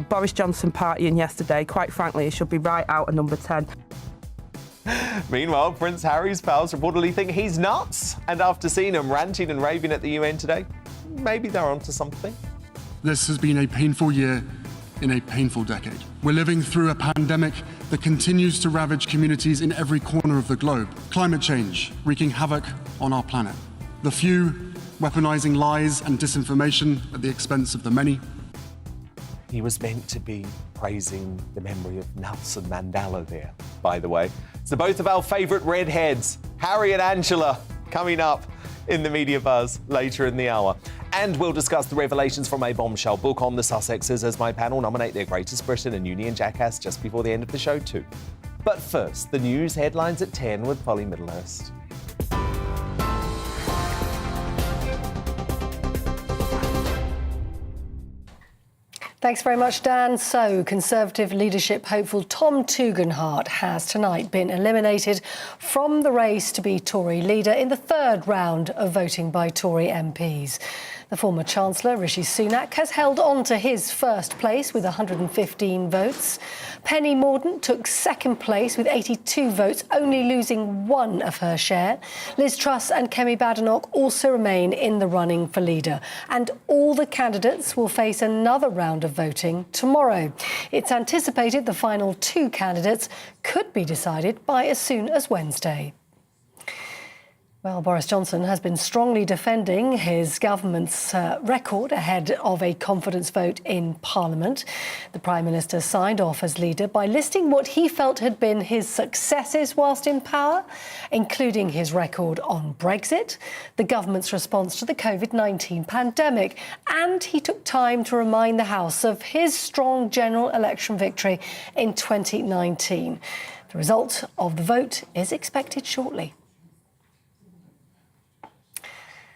Boris Johnson partying yesterday, quite frankly, it should be right out of number 10. Meanwhile, Prince Harry's pals reportedly think he's nuts. And after seeing him ranting and raving at the UN today, maybe they're onto something. This has been a painful year in a painful decade. We're living through a pandemic that continues to ravage communities in every corner of the globe. Climate change wreaking havoc on our planet. The few weaponizing lies and disinformation at the expense of the many. He was meant to be praising the memory of Nelson Mandela there, by the way. So both of our favourite redheads, Harry and Angela, coming up in the Media Buzz later in the hour. And we'll discuss the revelations from a bombshell book on the Sussexes as my panel nominate their greatest Britain and Union jackass just before the end of the show too. But first, the news headlines at 10 with Polly Middlehurst. Thanks very much, Dan. So, Conservative leadership hopeful Tom Tugendhat has tonight been eliminated from the race to be Tory leader in the third round of voting by Tory MPs. The former Chancellor, Rishi Sunak, has held on to his first place with 115 votes. Penny Mordaunt took second place with 82 votes, only losing one of her share. Liz Truss and Kemi Badenoch also remain in the running for leader. And all the candidates will face another round of voting tomorrow. It's anticipated the final two candidates could be decided by as soon as Wednesday. Well, Boris Johnson has been strongly defending his government's record ahead of a confidence vote in Parliament. The Prime Minister signed off as leader by listing what he felt had been his successes whilst in power, including his record on Brexit, the government's response to the COVID-19 pandemic, and he took time to remind the House of his strong general election victory in 2019. The result of the vote is expected shortly.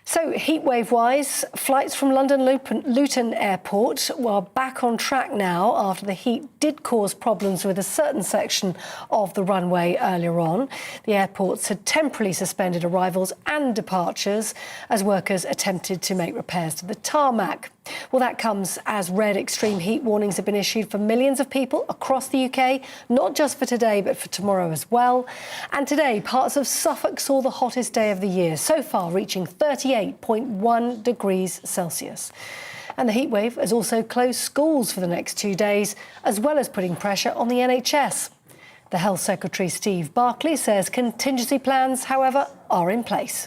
So, heatwave-wise, flights from London Luton Airport were back on track now after the heat did cause problems with a certain section of the runway earlier on. The airports had temporarily suspended arrivals and departures as workers attempted to make repairs to the tarmac. Well, that comes as red extreme heat warnings have been issued for millions of people across the UK, not just for today, but for tomorrow as well. And today, parts of Suffolk saw the hottest day of the year, so far reaching 38.1 degrees Celsius. And the heatwave has also closed schools for the next 2 days, as well as putting pressure on the NHS. The Health Secretary, Steve Barclay, says contingency plans, however, are in place.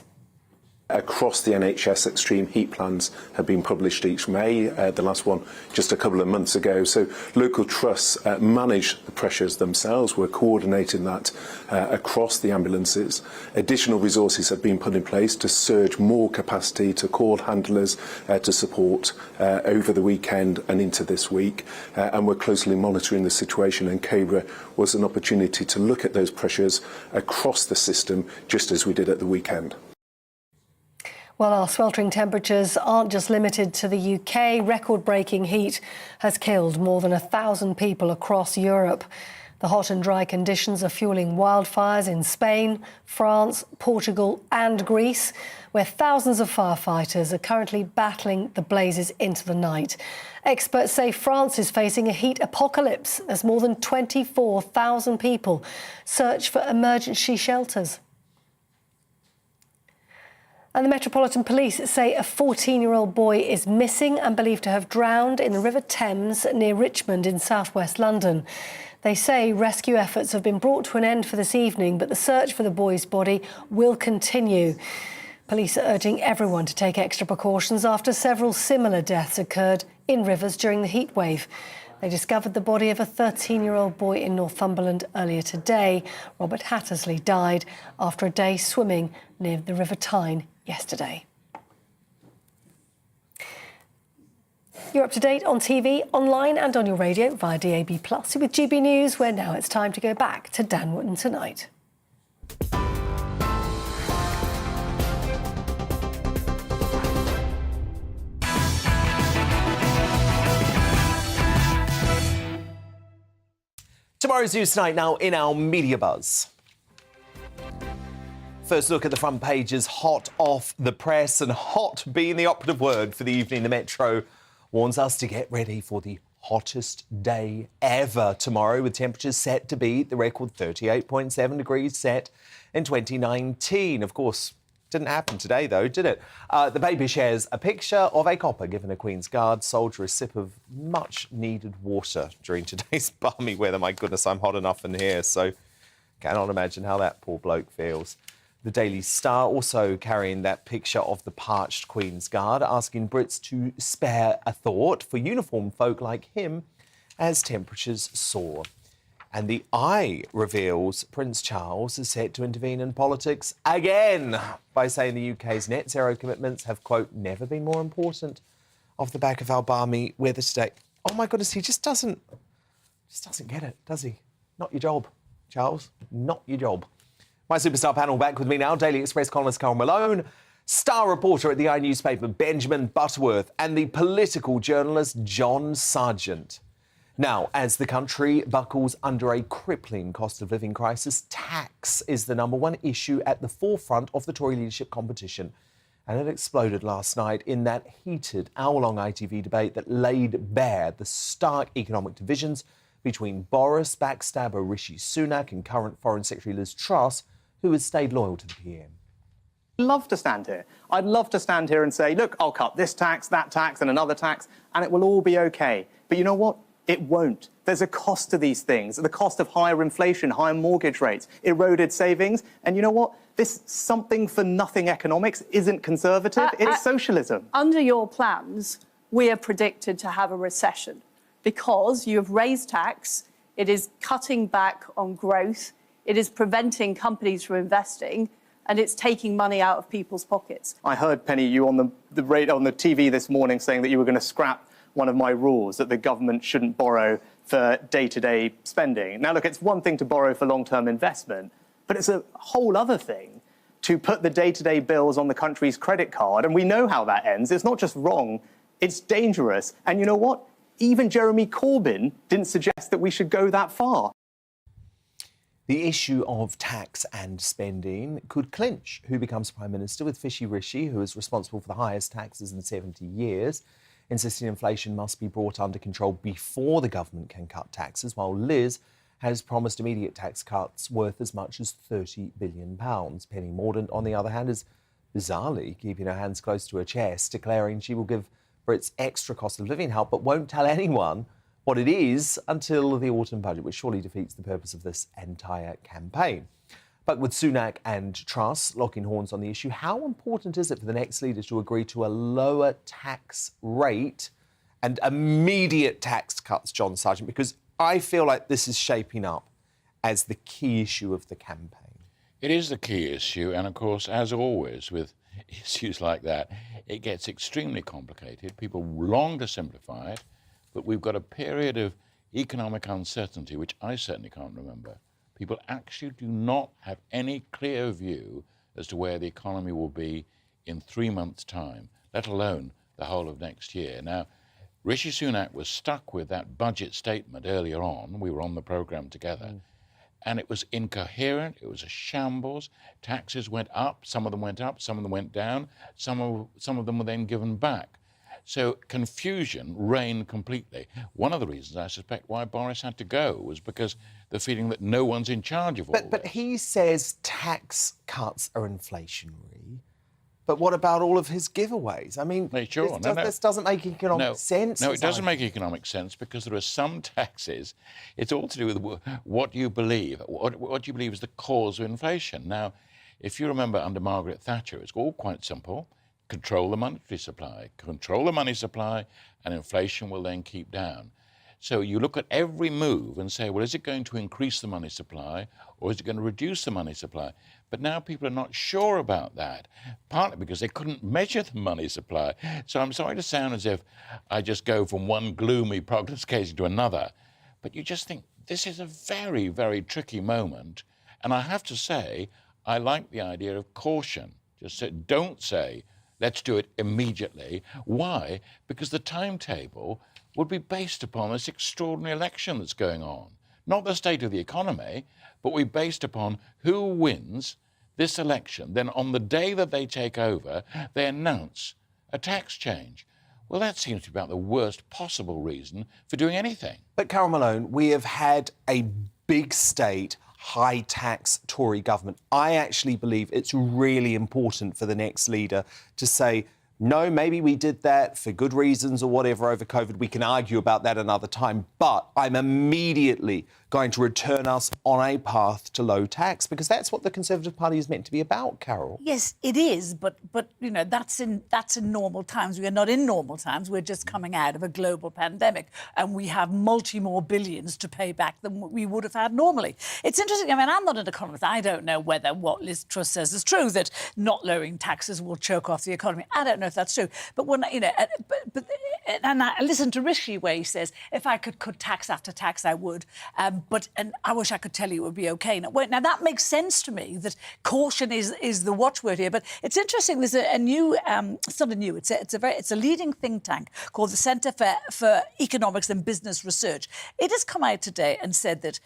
Across the NHS, extreme heat plans have been published each May, the last one just a couple of months ago. So local trusts manage the pressures themselves. We're coordinating that across the ambulances. Additional resources have been put in place to surge more capacity to call handlers to support over the weekend and into this week. And we're closely monitoring the situation, and Cobra was an opportunity to look at those pressures across the system, just as we did at the weekend. Well, our sweltering temperatures aren't just limited to the UK. Record-breaking heat has killed more than 1,000 people across Europe. The hot and dry conditions are fueling wildfires in Spain, France, Portugal and Greece, where thousands of firefighters are currently battling the blazes into the night. Experts say France is facing a heat apocalypse as more than 24,000 people search for emergency shelters. And the Metropolitan Police say a 14-year-old boy is missing and believed to have drowned in the River Thames near Richmond in southwest London. They say rescue efforts have been brought to an end for this evening, but the search for the boy's body will continue. Police are urging everyone to take extra precautions after several similar deaths occurred in rivers during the heatwave. They discovered the body of a 13-year-old boy in Northumberland earlier today. Robert Hattersley died after a day swimming near the River Tyne yesterday. You're up to date on TV, online and on your radio via DAB+. With GB News, where now it's time to go back to Dan Wootton tonight. Tomorrow's News Tonight now in our Media Buzz. First look at the front pages, hot off the press, and hot being the operative word for the evening. The Metro warns us to get ready for the hottest day ever tomorrow, with temperatures set to beat the record 38.7 degrees set in 2019. Of course, didn't happen today, though, did it? The paper shares a picture of a copper giving a Queen's Guard soldier a sip of much-needed water during today's balmy weather. My goodness, I'm hot enough in here, so cannot imagine how that poor bloke feels. The Daily Star also carrying that picture of the parched Queen's Guard, asking Brits to spare a thought for uniformed folk like him as temperatures soar. And the Eye reveals Prince Charles is set to intervene in politics again by saying the UK's net zero commitments have, quote, never been more important, off the back of our balmy weather today. Oh my goodness, he just doesn't get it, does he? Not your job, Charles, not your job. My superstar panel back with me now, Daily Express columnist Carl Malone, star reporter at the Eye newspaper Benjamin Butterworth, and the political journalist John Sargent. Now, as the country buckles under a crippling cost of living crisis, tax is the number one issue at the forefront of the Tory leadership competition. And it exploded last night in that heated hour-long ITV debate that laid bare the stark economic divisions between Boris backstabber Rishi Sunak and current Foreign Secretary Liz Truss, who has stayed loyal to the PM. I'd love to stand here. I'd love to stand here and say, look, I'll cut this tax, that tax, and another tax, and it will all be OK. But you know what? It won't. There's a cost to these things, the cost of higher inflation, higher mortgage rates, eroded savings. And you know what? This something-for-nothing economics isn't conservative, it's socialism. Under your plans, we are predicted to have a recession because you have raised tax, it is cutting back on growth, it is preventing companies from investing, and it's taking money out of people's pockets. I heard, Penny, you on the TV this morning saying that you were going to scrap one of my rules, that the government shouldn't borrow for day-to-day spending. Now, look, it's one thing to borrow for long-term investment, but it's a whole other thing to put the day-to-day bills on the country's credit card, and we know how that ends. It's not just wrong, it's dangerous. And you know what? Even Jeremy Corbyn didn't suggest that we should go that far. The issue of tax and spending could clinch who becomes Prime Minister, with Fishy Rishi, who is responsible for the highest taxes in 70 years, insisting inflation must be brought under control before the government can cut taxes, while Liz has promised immediate tax cuts worth as much as £30 billion. Penny Mordaunt, on the other hand, is bizarrely keeping her hands close to her chest, declaring she will give Brits extra cost of living help but won't tell anyone what it is until the autumn budget, which surely defeats the purpose of this entire campaign. But with Sunak and Truss locking horns on the issue, how important is it for the next leaders to agree to a lower tax rate and immediate tax cuts, John Sargent? Because I feel like this is shaping up as the key issue of the campaign. It is the key issue, and of course, as always with issues like that, it gets extremely complicated. People long to simplify it, but we've got a period of economic uncertainty, which I certainly can't remember. People actually do not have any clear view as to where the economy will be in 3 months' time, let alone the whole of next year. Now, Rishi Sunak was stuck with that budget statement earlier on. We were on the programme together. And it was incoherent, it was a shambles. Taxes went up, some of them went up, some of them went down, some of them were then given back. So confusion reigned completely. One of the reasons, I suspect, why Boris had to go was because the feeling that no one's in charge of all this. But he says tax cuts are inflationary. But what about all of his giveaways? I mean, this doesn't make economic sense. No, it doesn't make economic sense because there are some taxes. It's all to do with what you believe. What you believe is the cause of inflation. Now, if you remember under Margaret Thatcher, it's all quite simple. Control the monetary supply. Control the money supply, and inflation will then keep down. So you look at every move and say, well, is it going to increase the money supply or is it going to reduce the money supply? But now people are not sure about that, partly because they couldn't measure the money supply. So I'm sorry to sound as if I just go from one gloomy prognostication to another, but you just think this is a very, very tricky moment. And I have to say, I like the idea of caution. Just say, don't say, let's do it immediately. Why? Because the timetable would be based upon this extraordinary election that's going on. not the state of the economy, but we based upon who wins this election. Then on the day that they take over, they announce a tax change. Well, that seems to be about the worst possible reason for doing anything. But Carol Malone, we have had a big state, high-tax Tory government. I actually believe it's really important for the next leader to say, no, maybe we did that for good reasons or whatever over COVID. We can argue about that another time. But I'm immediately going to return us on a path to low tax, because that's what the Conservative Party is meant to be about, Carol. Yes, it is, but you know, that's in normal times. We are not in normal times. We're just coming out of a global pandemic, and we have more billions to pay back than we would have had normally. It's interesting. I mean, I'm not an economist. I don't know whether what Liz Truss says is true, that not lowering taxes will choke off the economy. I don't know if that's true. But when you know, and I listen to Rishi where he says, if I could cut tax after tax, I would. And I wish I could tell you it would be OK. Now that makes sense to me, that caution is the watchword here. But it's interesting, there's a new, it's not a new, it's a leading think tank called the Centre for Economics and Business Research. It has come out today and said that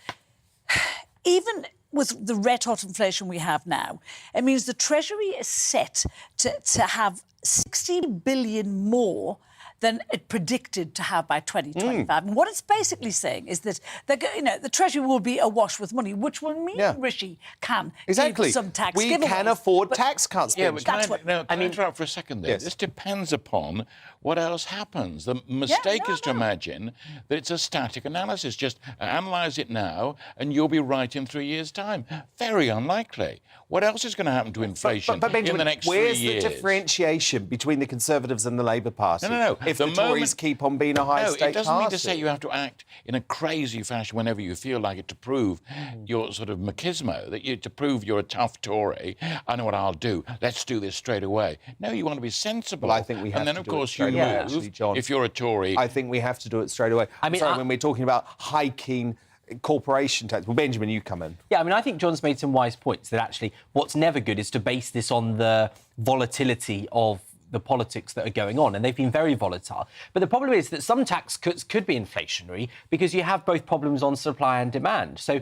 even with the red-hot inflation we have now, it means the Treasury is set to have 60 billion more than it predicted to have by 2025. And what it's basically saying is that the Treasury will be awash with money, which will mean Rishi can give some tax giveaways. We can afford tax cuts. Yeah, but can I interrupt for a second there? Yes. This depends upon what else happens. The mistake is to imagine that it's a static analysis. Just analyse it now and you'll be right in 3 years' time. Very unlikely. What else is going to happen to inflation Benjamin, in the next 3 years? Where's the differentiation between the Conservatives and the Labour Party? No. If the Tories keep on being a high-stakes party. It doesn't mean to say you have to act in a crazy fashion whenever you feel like it to prove your sort of machismo, to prove you're a tough Tory. I know what I'll do. Let's do this straight away. No, you want to be sensible. Well, I think we have and then, to of do course, it straight you away, move actually, John. if you're a Tory. I think we have to do it straight away. I mean, when we're talking about hiking corporation tax. Well, Benjamin, you come in. Yeah, I mean, I think John's made some wise points that actually what's never good is to base this on the volatility of the politics that are going on, and they've been very volatile. But the problem is that some tax cuts could be inflationary because you have both problems on supply and demand. So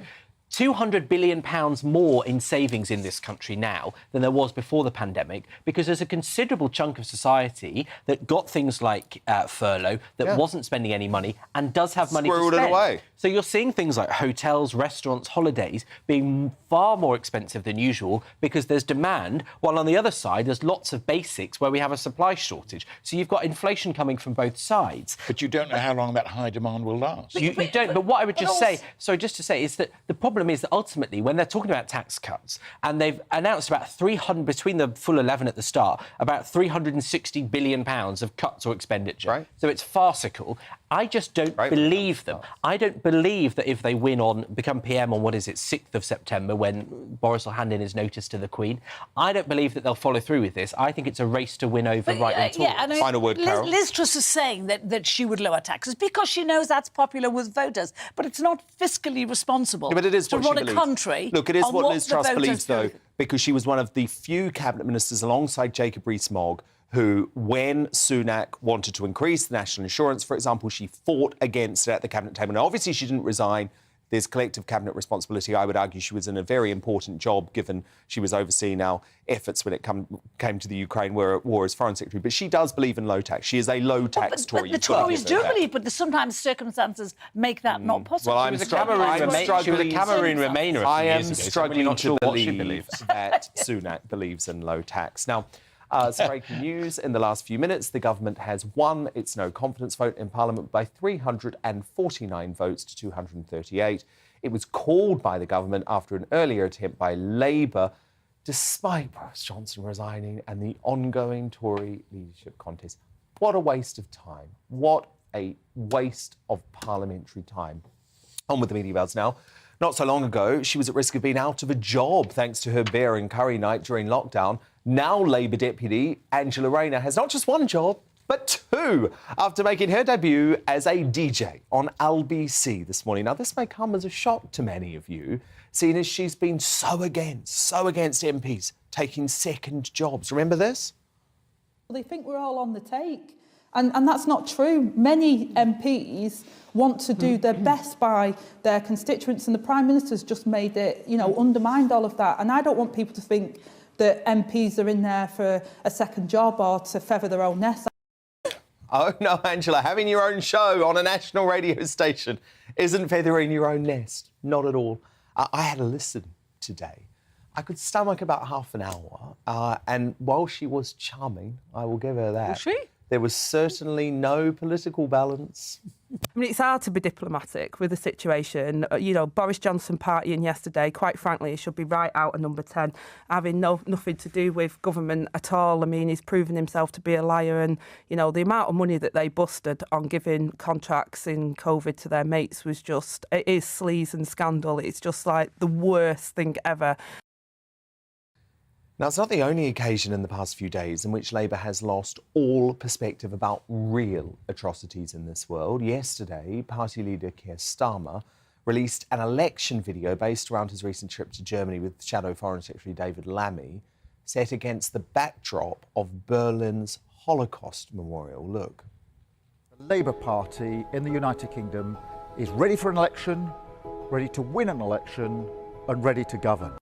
£200 billion more in savings in this country now than there was before the pandemic, because there's a considerable chunk of society that got things like furlough, that wasn't spending any money and does have money to spend. Squirreled it away. So you're seeing things like hotels, restaurants, holidays being far more expensive than usual because there's demand, while on the other side there's lots of basics where we have a supply shortage. So you've got inflation coming from both sides. But you don't know how long that high demand will last. You don't. But what I would just say, is that the problem is that ultimately, when they're talking about tax cuts, and they've announced about 300, between the full 11 at the start, about £360 billion of cuts or expenditure. Right. So it's farcical. I just don't believe them. I don't believe that if they become PM on, 6th of September, when Boris will hand in his notice to the Queen, I don't believe that they'll follow through with this. I think it's a race to win over right-wing Tories. Final word, Carol. Liz Truss is saying that she would lower taxes because she knows that's popular with voters, but it's not fiscally responsible but it is to what she run believes. A country. Look, it is on what Liz Truss the believes, though, vote. because she was one of the few cabinet ministers alongside Jacob Rees-Mogg who, when Sunak wanted to increase the national insurance, for example, she fought against it at the cabinet table. Now, obviously, she didn't resign. There's collective cabinet responsibility. I would argue she was in a very important job, given she was overseeing our efforts when it came to the Ukraine war as Foreign Secretary. But she does believe in low tax. She is a low-tax Tory. But the Tories do believe, but sometimes circumstances make that not possible. Well, I'm struggling to believe that Sunak believes in low tax. Now, some breaking news. In the last few minutes, the government has won its no-confidence vote in Parliament by 349 votes to 238. It was called by the government after an earlier attempt by Labour, despite Boris Johnson resigning and the ongoing Tory leadership contest. What a waste of time. What a waste of parliamentary time. On with the media bells now. Not so long ago, she was at risk of being out of a job thanks to her beer and curry night during lockdown. Now Labour deputy Angela Rayner has not just one job, but two, after making her debut as a DJ on LBC this morning. Now, this may come as a shock to many of you, seeing as she's been so against MPs taking second jobs. Remember this? Well, they think we're all on the take. And that's not true. Many MPs want to do their best by their constituents, and the Prime Minister's just made it, undermined all of that. And I don't want people to think that MPs are in there for a second job or to feather their own nest. Oh no, Angela, having your own show on a national radio station isn't feathering your own nest. Not at all. I had a listen today. I could stomach about half an hour, and while she was charming, I will give her that. Was she? There was certainly no political balance. I mean, it's hard to be diplomatic with the situation. Boris Johnson partying yesterday, quite frankly, he should be right out of number 10, having nothing to do with government at all. I mean, he's proven himself to be a liar, and, the amount of money that they busted on giving contracts in COVID to their mates was just, it is sleaze and scandal. It's just like the worst thing ever. Now, it's not the only occasion in the past few days in which Labour has lost all perspective about real atrocities in this world. Yesterday, party leader Keir Starmer released an election video based around his recent trip to Germany with Shadow Foreign Secretary David Lammy, set against the backdrop of Berlin's Holocaust Memorial. Look. The Labour Party in the United Kingdom is ready for an election, ready to win an election, and ready to govern.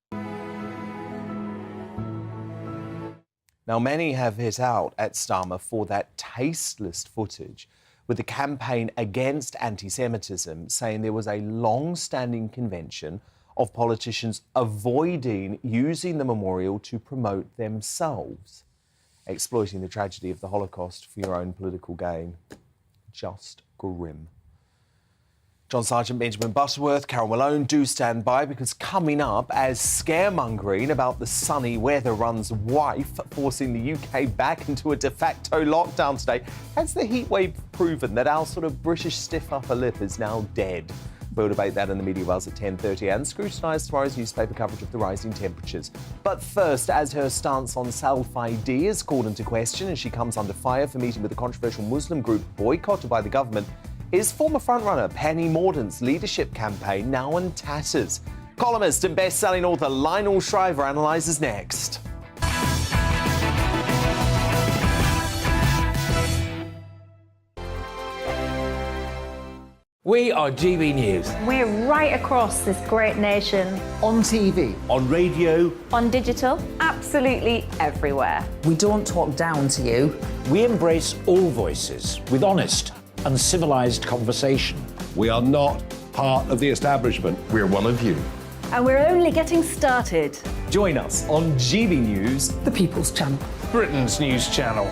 Now, many have hit out at Starmer for that tasteless footage with the campaign against anti-Semitism, saying there was a long-standing convention of politicians avoiding using the memorial to promote themselves, exploiting the tragedy of the Holocaust for your own political gain. Just grim. John Sergeant, Benjamin Butterworth, Carol Malone do stand by, because coming up, as scaremongering about the sunny weather runs wife, forcing the UK back into a de facto lockdown today, has the heatwave proven that our sort of British stiff upper lip is now dead? We'll debate that in the media buzz at 10:30 and scrutinise tomorrow's newspaper coverage of the rising temperatures. But first, as her stance on self-ID is called into question and she comes under fire for meeting with a controversial Muslim group boycotted by the government, is former frontrunner Penny Mordaunt's leadership campaign now in tatters? Columnist and best-selling author Lionel Shriver analyses next. We are GB News. We're right across this great nation. On TV. On radio. On digital. Absolutely everywhere. We don't talk down to you. We embrace all voices with honest and civilised conversation. We are not part of the establishment. We're one of you. And we're only getting started. Join us on GB News, the People's Channel. Britain's news channel.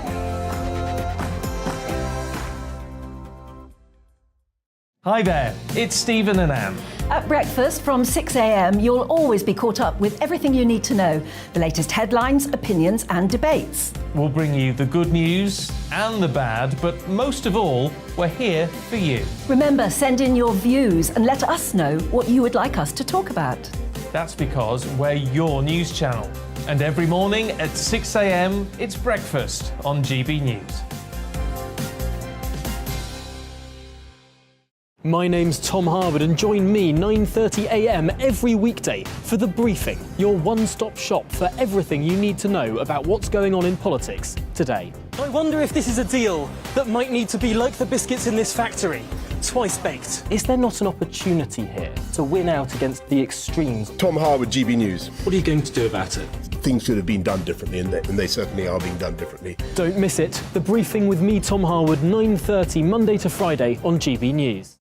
Hi there, it's Stephen and Anne. At breakfast from 6 a.m, you'll always be caught up with everything you need to know, the latest headlines, opinions and debates. We'll bring you the good news and the bad, but most of all, we're here for you. Remember, send in your views and let us know what you would like us to talk about. That's because we're your news channel. And every morning at 6 a.m, it's breakfast on GB News. My name's Tom Harwood, and join me 9:30 a.m. every weekday for The Briefing, your one-stop shop for everything you need to know about what's going on in politics today. I wonder if this is a deal that might need to be like the biscuits in this factory, twice baked. Is there not an opportunity here to win out against the extremes? Tom Harwood, GB News. What are you going to do about it? Things should have been done differently, and they certainly are being done differently. Don't miss it. The Briefing with me, Tom Harwood, 9:30 Monday to Friday on GB News.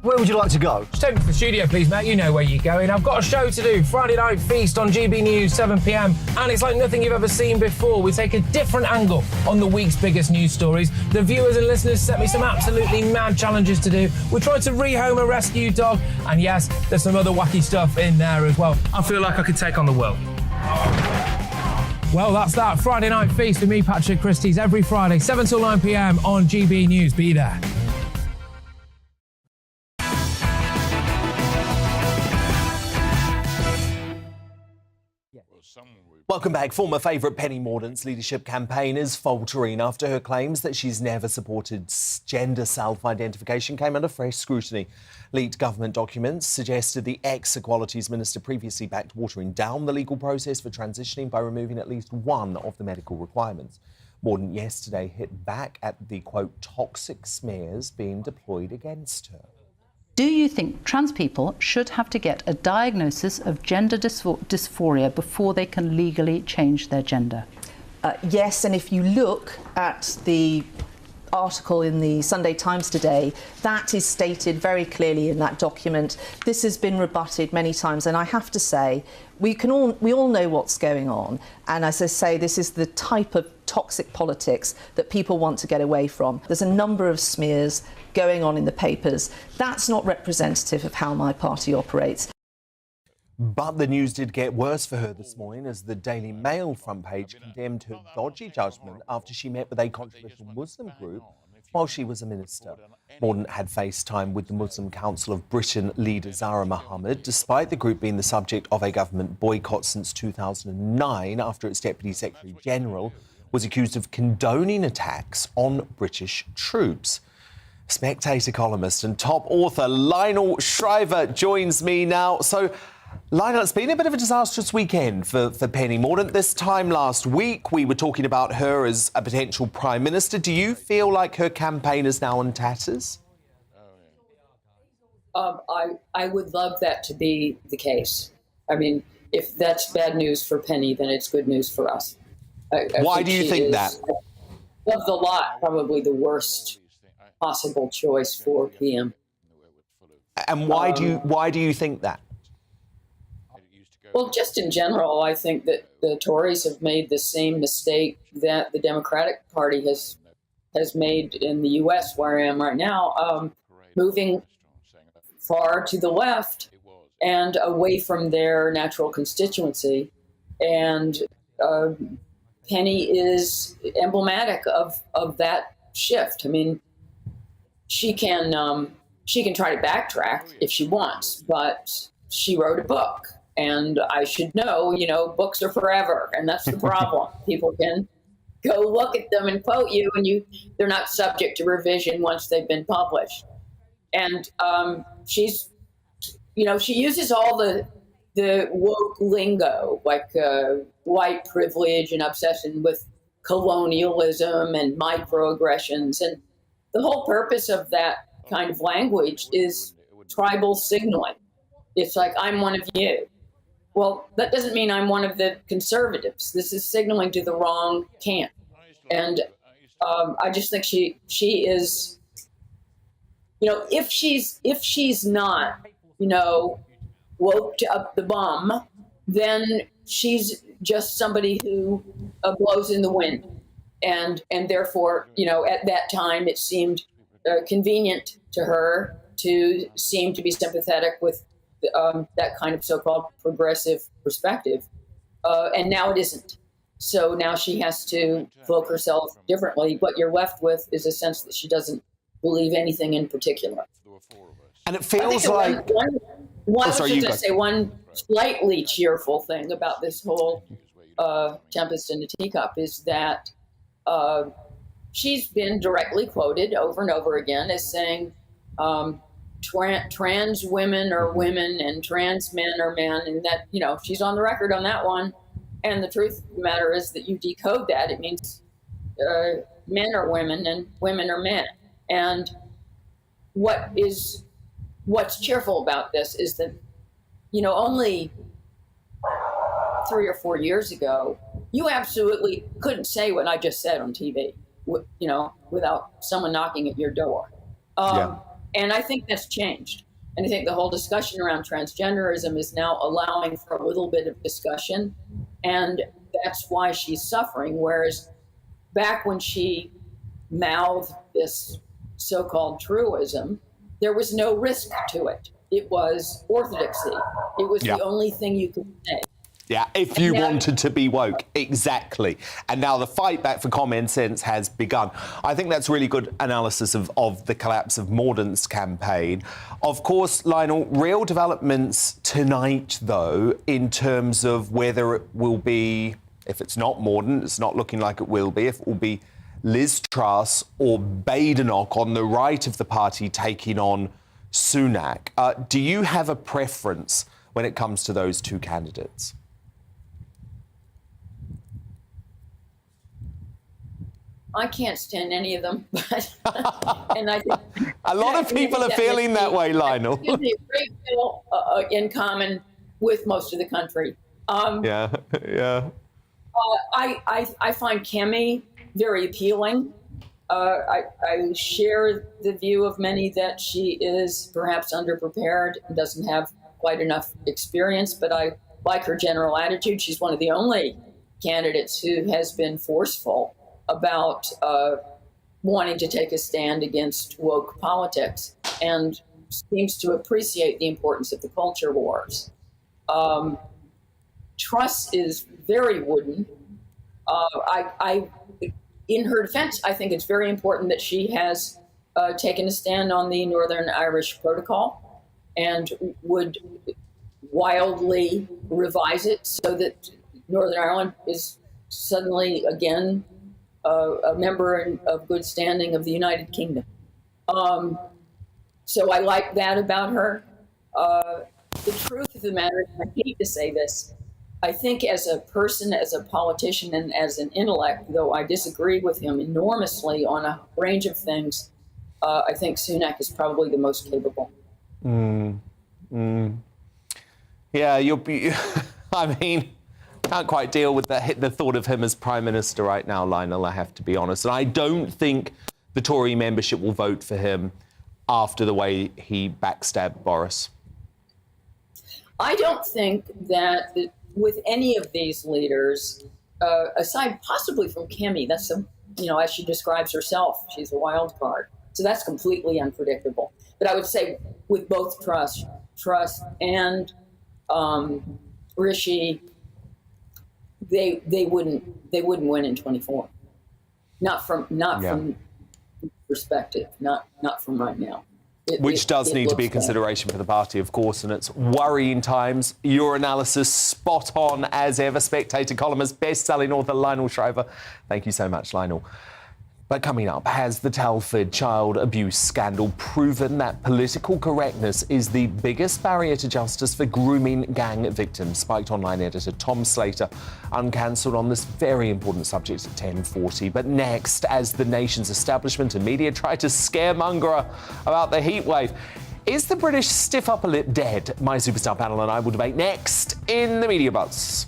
Where would you like to go? Just take me to the studio, please, mate. You know where you're going. I've got a show to do. Friday Night Feast on GB News, 7 p.m. And it's like nothing you've ever seen before. We take a different angle on the week's biggest news stories. The viewers and listeners set me some absolutely mad challenges to do. We tried to rehome a rescue dog. And yes, there's some other wacky stuff in there as well. I feel like I could take on the world. Well, that's that. Friday Night Feast with me, Patrick Christie's, every Friday, 7 till 9 p.m. on GB News. Be there. Welcome back. Former favourite Penny Mordaunt's leadership campaign is faltering after her claims that she's never supported gender self-identification came under fresh scrutiny. Leaked government documents suggested the ex-Equalities Minister previously backed watering down the legal process for transitioning by removing at least one of the medical requirements. Mordaunt yesterday hit back at the, quote, toxic smears being deployed against her. Do you think trans people should have to get a diagnosis of gender dysphoria before they can legally change their gender? Yes, and if you look at the article in the Sunday Times today, that is stated very clearly in that document. This has been rebutted many times, and I have to say, we all know what's going on. And as I say, this is the type of toxic politics that people want to get away from. There's a number of smears going on in the papers. That's not representative of how my party operates. But the news did get worse for her this morning as the Daily Mail front page condemned her dodgy judgment after she met with a controversial Muslim group while she was a minister. Mordaunt had FaceTime with the Muslim Council of Britain leader Zahra Mohammed, despite the group being the subject of a government boycott since 2009 after its Deputy Secretary General was accused of condoning attacks on British troops. Spectator columnist and top author Lionel Shriver joins me now. So, Lionel, it's been a bit of a disastrous weekend for Penny Mordaunt. This time last week, we were talking about her as a potential Prime Minister. Do you feel like her campaign is now in tatters? I would love that to be the case. I mean, if that's bad news for Penny, then it's good news for us. Why do you think that? Of the lot, probably the worst possible choice for PM. And why do you think that? Well, just in general, I think that the Tories have made the same mistake that the Democratic Party has made in the U.S., where I am right now, moving far to the left and away from their natural constituency. And Penny is emblematic of that shift. I mean, she can try to backtrack if she wants, but she wrote a book. And I should know, books are forever, and that's the problem. People can go look at them and quote you, and they're not subject to revision once they've been published. And she uses all the woke lingo, like white privilege and obsession with colonialism and microaggressions. And the whole purpose of that kind of language is tribal signaling. It's like, I'm one of you. Well, that doesn't mean I'm one of the conservatives. This is signaling to the wrong camp. And I just think she is, if she's not, woke up the bum, then she's just somebody who blows in the wind. And therefore, at that time, it seemed convenient to her to seem to be sympathetic with that kind of so-called progressive perspective. And now it isn't. So now she has to cloak herself differently. What you're left with is a sense that she doesn't believe anything in particular. And it feels like... One slightly cheerful thing about this whole tempest in a teacup is that she's been directly quoted over and over again as saying, trans women are women and trans men are men, and that, she's on the record on that one. And the truth of the matter is that you decode that, it means men are women and women are men. And what's cheerful about this is that, only 3 or 4 years ago, you absolutely couldn't say what I just said on TV, without someone knocking at your door. And I think that's changed. And I think the whole discussion around transgenderism is now allowing for a little bit of discussion. And that's why she's suffering. Whereas back when she mouthed this so-called truism, there was no risk to it. It was orthodoxy. It was the only thing you could say. Yeah, if you wanted to be woke, exactly. And now the fight back for common sense has begun. I think that's really good analysis of the collapse of Mordaunt's campaign. Of course, Lionel, real developments tonight, though, in terms of whether it will be, if it's not Mordaunt, it's not looking like it will be, if it will be Liz Truss or Badenoch on the right of the party taking on Sunak. Do you have a preference when it comes to those two candidates? I can't stand any of them, but and I think A lot of people are feeling that way, Lionel. Gives me a great deal in common with most of the country. Yeah. I find Kemi very appealing. I share the view of many that she is perhaps underprepared and doesn't have quite enough experience, but I like her general attitude. She's one of the only candidates who has been forceful about wanting to take a stand against woke politics and seems to appreciate the importance of the culture wars. Truss is very wooden. In her defense, I think it's very important that she has taken a stand on the Northern Irish Protocol and would wildly revise it so that Northern Ireland is suddenly again a member of good standing of the United Kingdom. So I like that about her. The truth of the matter is, I hate to say this, I think as a person, as a politician, and as an intellect, though I disagree with him enormously on a range of things, I think Sunak is probably the most capable. Yeah, you'll be... I mean, can't quite deal with the thought of him as Prime Minister right now, Lionel, I have to be honest. And I don't think the Tory membership will vote for him after the way he backstabbed Boris. I don't think that with any of these leaders, aside possibly from Kemi, that's as she describes herself, she's a wild card. So that's completely unpredictable. But I would say with both Truss and Rishi, they wouldn't win in 24. Not from perspective, not from right now. Which does need to be a consideration for the party, of course, and it's worrying times. Your analysis spot on as ever. Spectator columnist, best-selling author Lionel Shriver. Thank you so much, Lionel. But coming up, has the Telford child abuse scandal proven that political correctness is the biggest barrier to justice for grooming gang victims? Spiked Online editor Tom Slater uncancelled on this very important subject at 10:40. But next, as the nation's establishment and media try to scaremonger about the heatwave, is the British stiff upper lip dead? My superstar panel and I will debate next in the Media Buzz.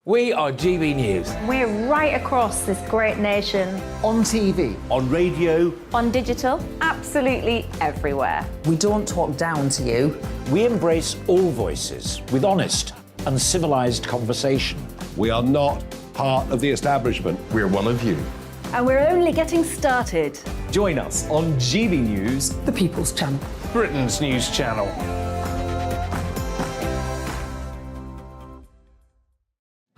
We are GB News. We're right across this great nation. On TV. On radio. On digital. Absolutely everywhere. We don't talk down to you. We embrace all voices with honest and civilised conversation. We are not part of the establishment. We're one of you. And we're only getting started. Join us on GB News, the People's Channel, Britain's news channel.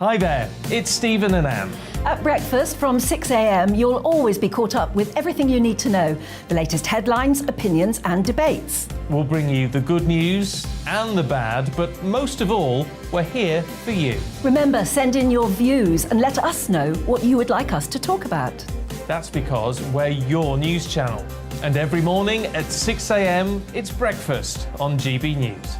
Hi there, it's Stephen and Anne. At breakfast from 6 a.m, you'll always be caught up with everything you need to know, the latest headlines, opinions and debates. We'll bring you the good news and the bad, but most of all, we're here for you. Remember, send in your views and let us know what you would like us to talk about. That's because we're your news channel. And every morning at 6 a.m, it's breakfast on GB News.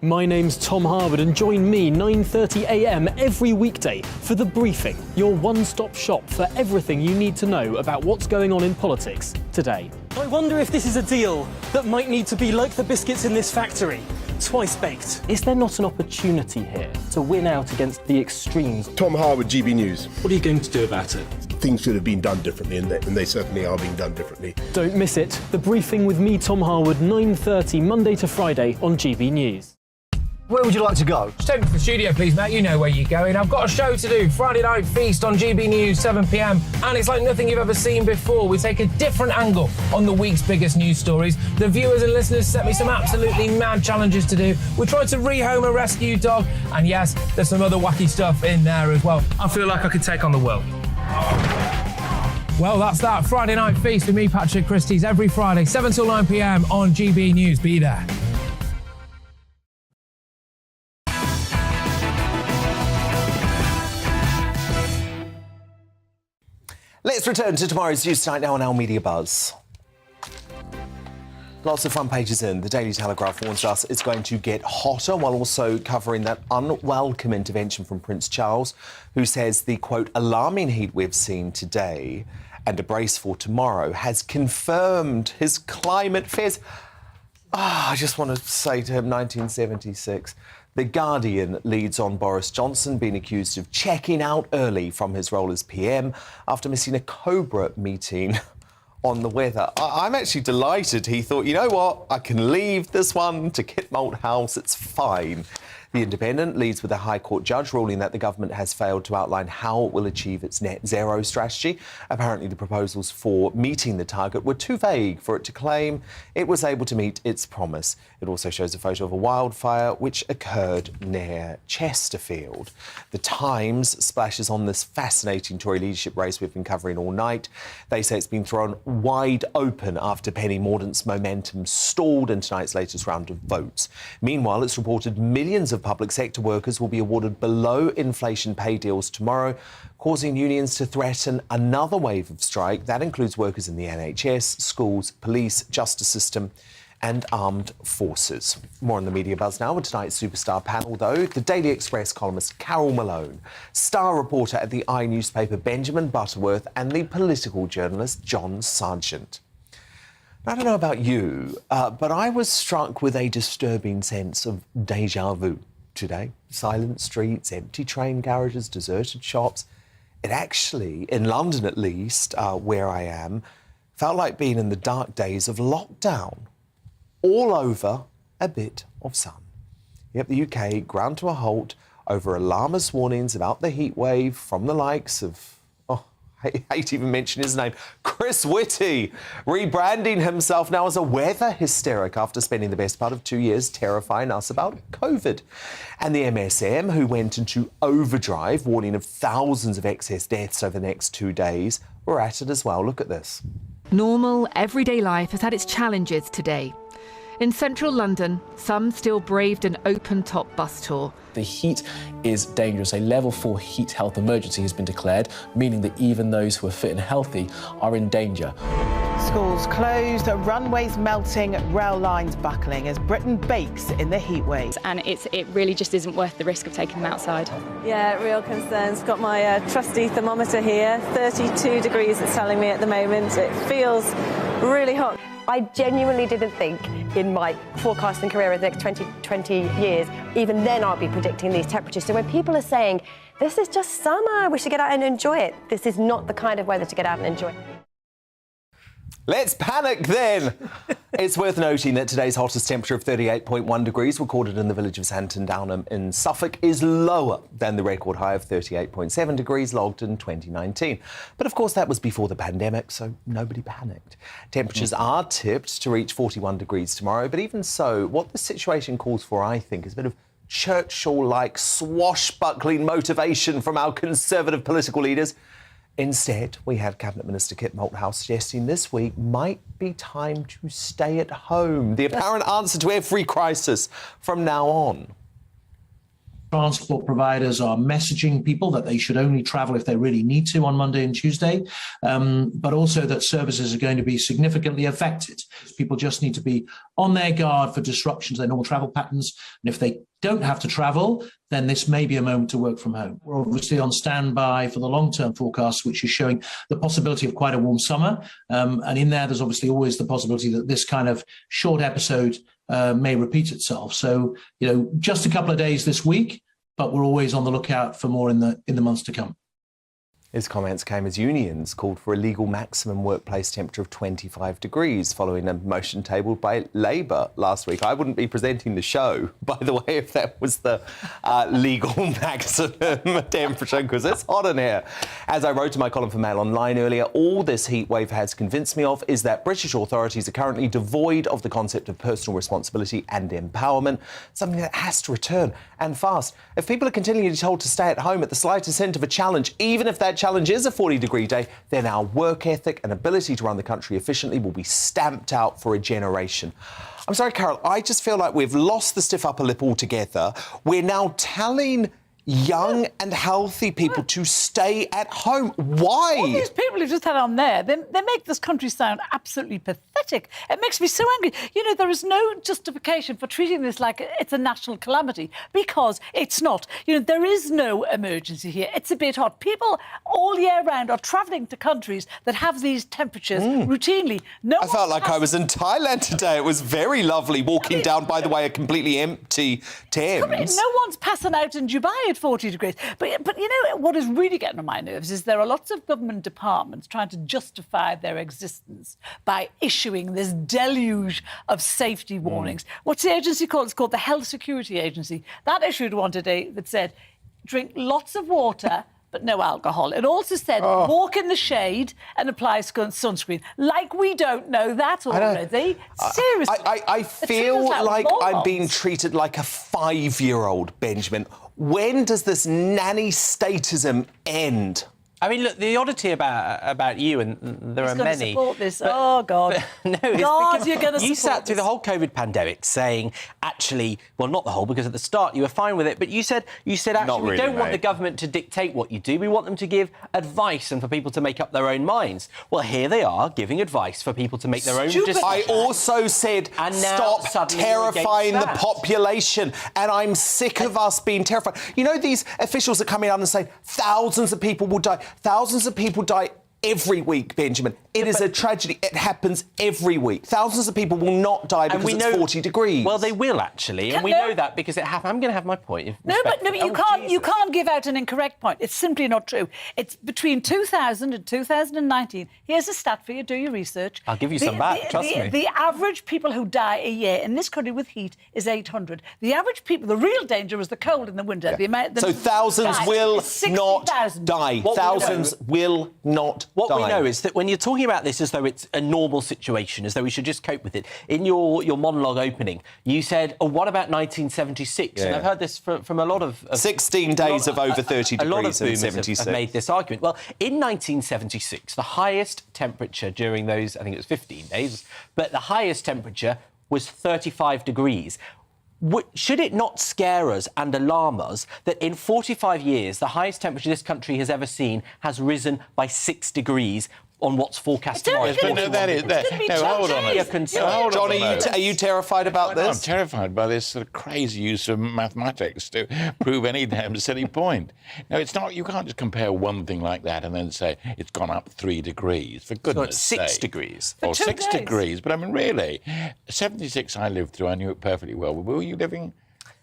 My name's Tom Harwood and join me 9:30 a.m. every weekday for The Briefing, your one-stop shop for everything you need to know about what's going on in politics today. I wonder if this is a deal that might need to be like the biscuits in this factory, twice baked. Is there not an opportunity here to win out against the extremes? Tom Harwood, GB News. What are you going to do about it? Things should have been done differently, and they certainly are being done differently. Don't miss it. The Briefing with me, Tom Harwood, 9:30 Monday to Friday on GB News. Where would you like to go? Just take me to the studio, please, Matt. You know where you're going. I've got a show to do. Friday Night Feast on GB News, 7 p.m. And it's like nothing you've ever seen before. We take a different angle on the week's biggest news stories. The viewers and listeners set me some absolutely mad challenges to do. We tried to rehome a rescue dog. And yes, there's some other wacky stuff in there as well. I feel like I could take on the world. Well, that's that. Friday Night Feast with me, Patrick Christie's, every Friday, 7 till 9 p.m. on GB News. Be there. Let's return to tomorrow's news tonight now on our Media Buzz. Lots of front pages in. The Daily Telegraph warns us it's going to get hotter, while also covering that unwelcome intervention from Prince Charles, who says the, quote, alarming heat we've seen today and a brace for tomorrow has confirmed his climate fears. I just want to say to him, 1976. The Guardian leads on Boris Johnson being accused of checking out early from his role as PM after missing a Cobra meeting on the weather. I'm actually delighted. He thought, you know what, I can leave this one to Kit Malthouse, it's fine. The Independent leads with a High Court judge ruling that the government has failed to outline how it will achieve its net zero strategy. Apparently, the proposals for meeting the target were too vague for it to claim it was able to meet its promise. It also shows a photo of a wildfire which occurred near Chesterfield. The Times splashes on this fascinating Tory leadership race we've been covering all night. They say it's been thrown wide open after Penny Mordaunt's momentum stalled in tonight's latest round of votes. Meanwhile, it's reported millions of public sector workers will be awarded below inflation pay deals tomorrow, causing unions to threaten another wave of strike. That includes workers in the NHS, schools, police, justice system and armed forces. More on the media buzz now with tonight's superstar panel, though. The Daily Express columnist Carol Malone, star reporter at the newspaper Benjamin Butterworth and the political journalist John Sargent. I don't know about you, but I was struck with a disturbing sense of déjà vu today. Silent streets, empty train garages, deserted shops. It actually, in London at least, where I am, felt like being in the dark days of lockdown. All over, a bit of sun. Yet the UK ground to a halt over alarmist warnings about the heat wave from the likes of, I hate even mention his name, Chris Whitty, rebranding himself now as a weather hysteric after spending the best part of 2 years terrifying us about COVID. And the MSM, who went into overdrive, warning of thousands of excess deaths over the next 2 days, were at it as well. Look at this. Normal, everyday life has had its challenges today. In central London, some still braved an open-top bus tour. The heat is dangerous. A level 4 heat health emergency has been declared, meaning that even those who are fit and healthy are in danger. Schools closed, runways melting, rail lines buckling as Britain bakes in the heat wave. And it really just isn't worth the risk of taking them outside. Yeah, real concerns. Got my trusty thermometer here, 32 degrees it's telling me at the moment. It feels really hot. I genuinely didn't think in my forecasting career over the next 20 years, even then I'll be predicting these temperatures. So when people are saying, this is just summer, we should get out and enjoy it, this is not the kind of weather to get out and enjoy. Let's panic then! It's worth noting that today's hottest temperature of 38.1 degrees recorded in the village of Santon Downham in Suffolk is lower than the record high of 38.7 degrees logged in 2019. But of course that was before the pandemic, so nobody panicked. Temperatures are tipped to reach 41 degrees tomorrow, but even so, what the situation calls for, I think, is a bit of Churchill-like swashbuckling motivation from our Conservative political leaders. Instead, we had Cabinet Minister Kit Malthouse suggesting this week might be time to stay at home. The apparent answer to every crisis from now on. Transport providers are messaging people that they should only travel if they really need to on Monday and Tuesday, but also that services are going to be significantly affected. People just need to be on their guard for disruptions to their normal travel patterns. And if they don't have to travel, then this may be a moment to work from home. We're obviously on standby for the long-term forecast, which is showing the possibility of quite a warm summer. And in there's obviously always the possibility that this kind of short episode may repeat itself. So, just a couple of days this week, but we're always on the lookout for more in the months to come. His comments came as unions called for a legal maximum workplace temperature of 25 degrees following a motion tabled by Labour last week. I wouldn't be presenting the show, by the way, if that was the legal maximum temperature, because it's hot in here. As I wrote in my column for Mail Online earlier, all this heat wave has convinced me of is that British authorities are currently devoid of the concept of personal responsibility and empowerment, something that has to return, and fast. If people are continually told to stay at home at the slightest hint of a challenge, even if that challenge is a 40-degree day, then our work ethic and ability to run the country efficiently will be stamped out for a generation. I'm sorry, Carol, I just feel like we've lost the stiff upper lip altogether. We're now telling young and healthy people to stay at home. Why? All these people who just had on there, they make this country sound absolutely pathetic. It makes me so angry. You know, there is no justification for treating this like it's a national calamity, because it's not. You know, there is no emergency here. It's a bit hot. People all year round are travelling to countries that have these temperatures routinely. I felt like I was in Thailand today. It was very lovely walking down, by the way, a completely empty Thames. No one's passing out in Dubai at 40 degrees. But you know, what is really getting on my nerves is there are lots of government departments trying to justify their existence by issuing this deluge of safety warnings. What's the agency called? It's called the Health Security Agency. That issued one today that said, drink lots of water, but no alcohol. It also said, walk in the shade and apply sunscreen. Like we don't know that already. Seriously. I feel like I'm being treated like a 5-year-old, Benjamin. When does this nanny statism end? I mean, look, the oddity about you, and there are many... support this. Oh, God. No, God, you're going to support you sat through the whole COVID pandemic saying, actually, well, not the whole, because at the start you were fine with it, but you said actually, we don't want the government to dictate what you do. We want them to give advice and for people to make up their own minds. Well, here they are, giving advice for people to make their own decisions. I also said, stop terrifying the population, and I'm sick of us being terrified. You know, these officials are coming out and saying thousands of people will die. Thousands of people die every week, Benjamin. It is a tragedy. It happens every week. Thousands of people will not die because it's 40 degrees. Well, they will, actually, and we know that because it happened. I'm going to have my point. But you can't give out an incorrect point. It's simply not true. It's between 2000 and 2019. Here's a stat for you. Do your research. I'll give you some back, trust me. The average people who die a year in this country with heat is 800. The average people, the real danger is the cold in the winter. Yeah. So thousands will not die. Thousands will not die. What we know is that when you're talking about this as though it's a normal situation, as though we should just cope with it, in your monologue opening, you said, oh, what about 1976? And I've heard this from a lot of 16 days of over 30 degrees in 76. Have made this argument. Well, in 1976, the highest temperature during those, I think it was 15 days, but the highest temperature was 35 degrees. Should it not scare us and alarm us that in 45 years, the highest temperature this country has ever seen has risen by 6 degrees on what's forecast tomorrow? Hold on. Johnny, are you terrified about this? I'm terrified by this sort of crazy use of mathematics to prove any damn silly point. No, it's not. You can't just compare one thing like that and then say it's gone up 3 degrees. For goodness' sake. 6 degrees. Or 6 degrees. But I mean, really, 76 I lived through. I knew it perfectly well. Were you living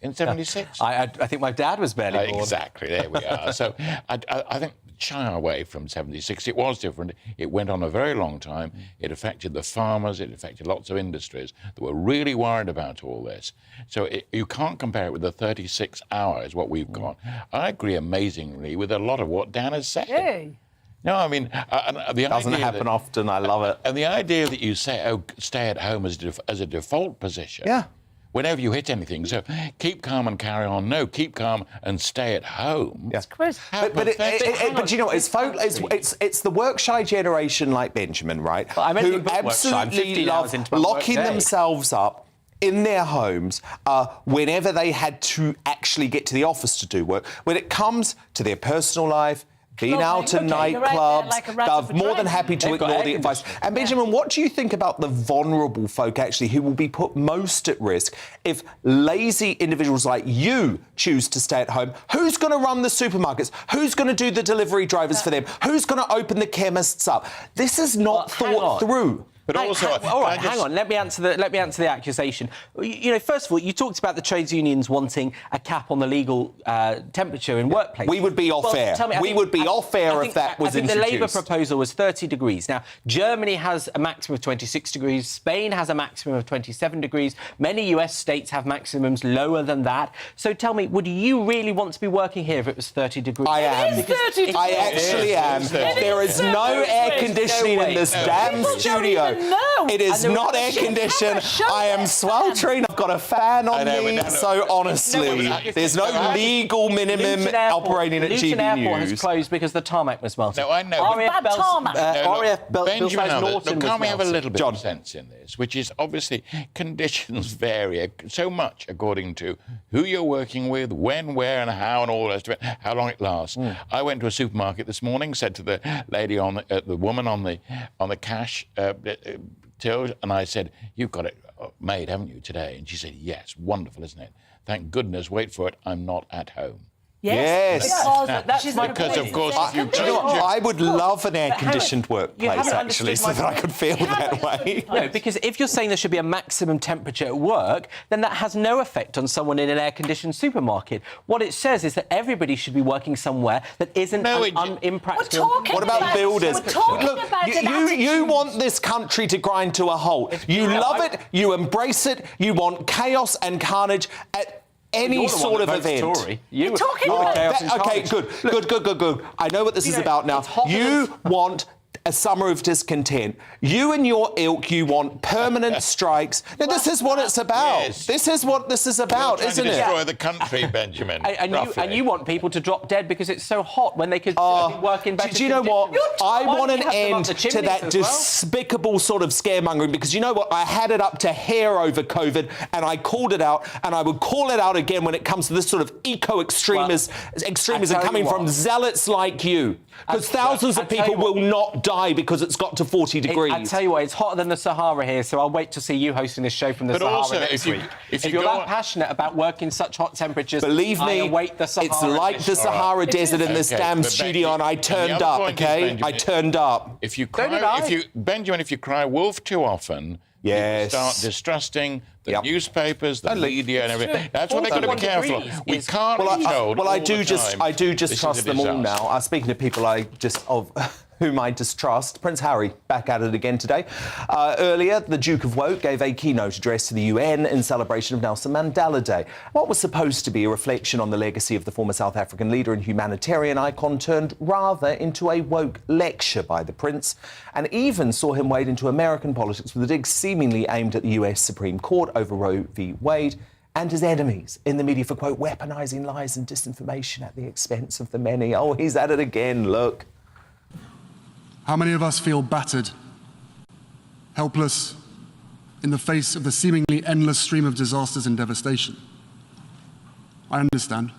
in 76? I think my dad was barely born. Exactly. There we are. So I think shy away from 76. It was different. It went on a very long time. It affected the farmers. It affected lots of industries that were really worried about all this. So you can't compare it with the 36 hours, what we've got. I agree amazingly with a lot of what Dan has said. Yay. No, I mean... It doesn't happen often. I love it. And the idea that you say, oh, stay at home as a default position... Yeah. Whenever you hit anything, so keep calm and carry on. No, keep calm and stay at home. Yes, but you know, it's the work-shy generation like Benjamin, right? Who absolutely love locking themselves up in their homes whenever they had to actually get to the office to do work. When it comes to their personal life, being out to nightclubs, they're more than happy to ignore the advice. And Benjamin, what do you think about the vulnerable folk, actually, who will be put most at risk if lazy individuals like you choose to stay at home? Who's going to run the supermarkets? Who's going to do the delivery drivers for them? Who's going to open the chemists up? This is not thought through. But also, hang on. Let me answer the accusation. You know, first of all, you talked about the trades unions wanting a cap on the legal temperature in workplaces. We would be off air. We would be off air if that was introduced. The Labour proposal was 30 degrees. Now, Germany has a maximum of 26 degrees. Spain has a maximum of 27 degrees. Many US states have maximums lower than that. So tell me, would you really want to be working here if it was 30 degrees? I am. I actually am. There is no air conditioning in this damn studio. No. It is not air conditioned. I am sweltering. I've got a fan on me. So honestly, there's no legal minimum operating at Luton GB Airport News. has closed because the tarmac was melted. No, I know. Bad tarmac. Benjamin, Norton can't we have a little bit John. of sense in this, which is obviously conditions vary so much according to who you're working with, when, where and how and all the rest of it, how long it lasts. I went to a supermarket this morning, said to the lady the woman on the cash till, and I said, "You've got it made, haven't you, today?" And she said, "Yes, wonderful, isn't it? Thank goodness, wait for it, I'm not at home." Yes. Because of course, if you do you know what? I would love an air-conditioned you workplace, haven't actually, so that I could feel that way. No, because if you're saying there should be a maximum temperature at work, then that has no effect on someone in an air-conditioned supermarket. What it says is that everybody should be working somewhere that isn't impractical. What about builders? Look, you want this country to grind to a halt. You love it, you embrace it, you want chaos and carnage at any sort of event. Tory. You're talking about Okay, good. I know what this is about now. You want a summer of discontent. You and your ilk, you want permanent strikes. Now, this is what it's about. Yes. This is what this is about, isn't to it? destroy the country, Benjamin. And you want people to drop dead because it's so hot when they could be working better. Do you know what? I want an end to that as despicable sort of scaremongering, because you know what? I had it up to here over COVID and I called it out, and I would call it out again when it comes to this sort of extremism coming from zealots like you. Because thousands of people will not die because it's got to 40 degrees. I tell you what, it's hotter than the Sahara here, so I'll wait to see you hosting this show from the Sahara also, next week. If you're that passionate about working such hot temperatures, believe me, I await the Sahara. it's like the Sahara Desert in this damn studio, and I turned up, okay? I turned up. If you cry, Benjamin, if you cry wolf too often, yes, you start distrusting the newspapers, the media, and everything. That's what they've got to be careful of. We can't be told. Well, I do just trust them all now. Speaking of people, whom I distrust, Prince Harry back at it again today. Earlier, the Duke of Woke gave a keynote address to the UN in celebration of Nelson Mandela Day. What was supposed to be a reflection on the legacy of the former South African leader and humanitarian icon turned rather into a woke lecture by the Prince, and even saw him wade into American politics with a dig seemingly aimed at the US Supreme Court over Roe v. Wade and his enemies in the media for, quote, weaponising lies and disinformation at the expense of the many. Oh, he's at it again, look. How many of us feel battered, helpless, in the face of the seemingly endless stream of disasters and devastation? I understand.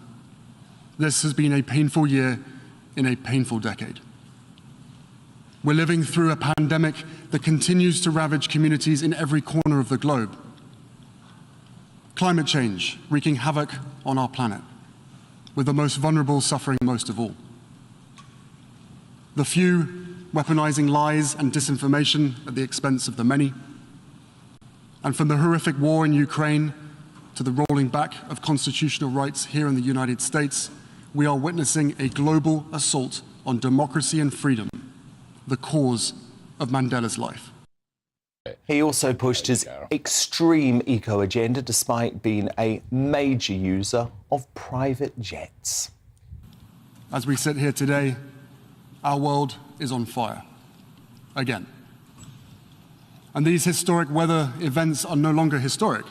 This has been a painful year in a painful decade. We're living through a pandemic that continues to ravage communities in every corner of the globe. Climate change wreaking havoc on our planet, with the most vulnerable suffering most of all. The few weaponizing lies and disinformation at the expense of the many. And from the horrific war in Ukraine to the rolling back of constitutional rights here in the United States, we are witnessing a global assault on democracy and freedom, the cause of Mandela's life. He also pushed his extreme eco-agenda despite being a major user of private jets. As we sit here today, our world is on fire, again. And these historic weather events are no longer historic.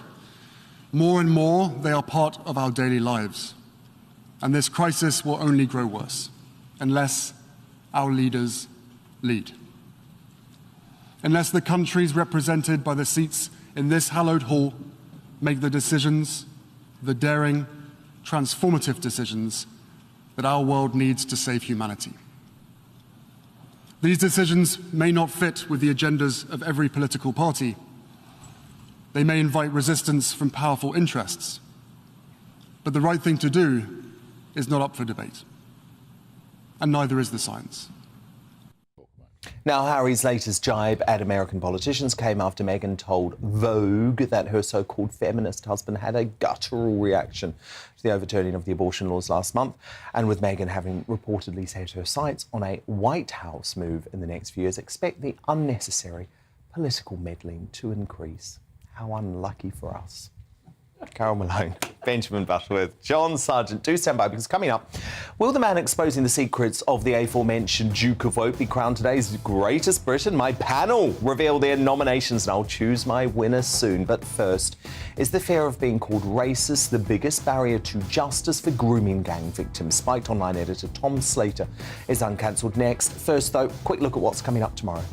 More and more, they are part of our daily lives. And this crisis will only grow worse unless our leaders lead. Unless the countries represented by the seats in this hallowed hall make the decisions, the daring, transformative decisions that our world needs to save humanity. These decisions may not fit with the agendas of every political party. They may invite resistance from powerful interests. But the right thing to do is not up for debate. And neither is the science. Now, Harry's latest jibe at American politicians came after Meghan told Vogue that her so-called feminist husband had a guttural reaction to the overturning of the abortion laws last month, and with Meghan having reportedly set her sights on a White House move in the next few years, expect the unnecessary political meddling to increase. How unlucky for us. Carol Malone, Benjamin Butterworth, John Sargent. Do stand by, because coming up, will the man exposing the secrets of the aforementioned Duke of Woke be crowned today's greatest Briton? My panel reveal their nominations, and I'll choose my winner soon. But first, is the fear of being called racist the biggest barrier to justice for grooming gang victims? Spiked Online editor Tom Slater is uncancelled next. First, though, quick look at what's coming up tomorrow.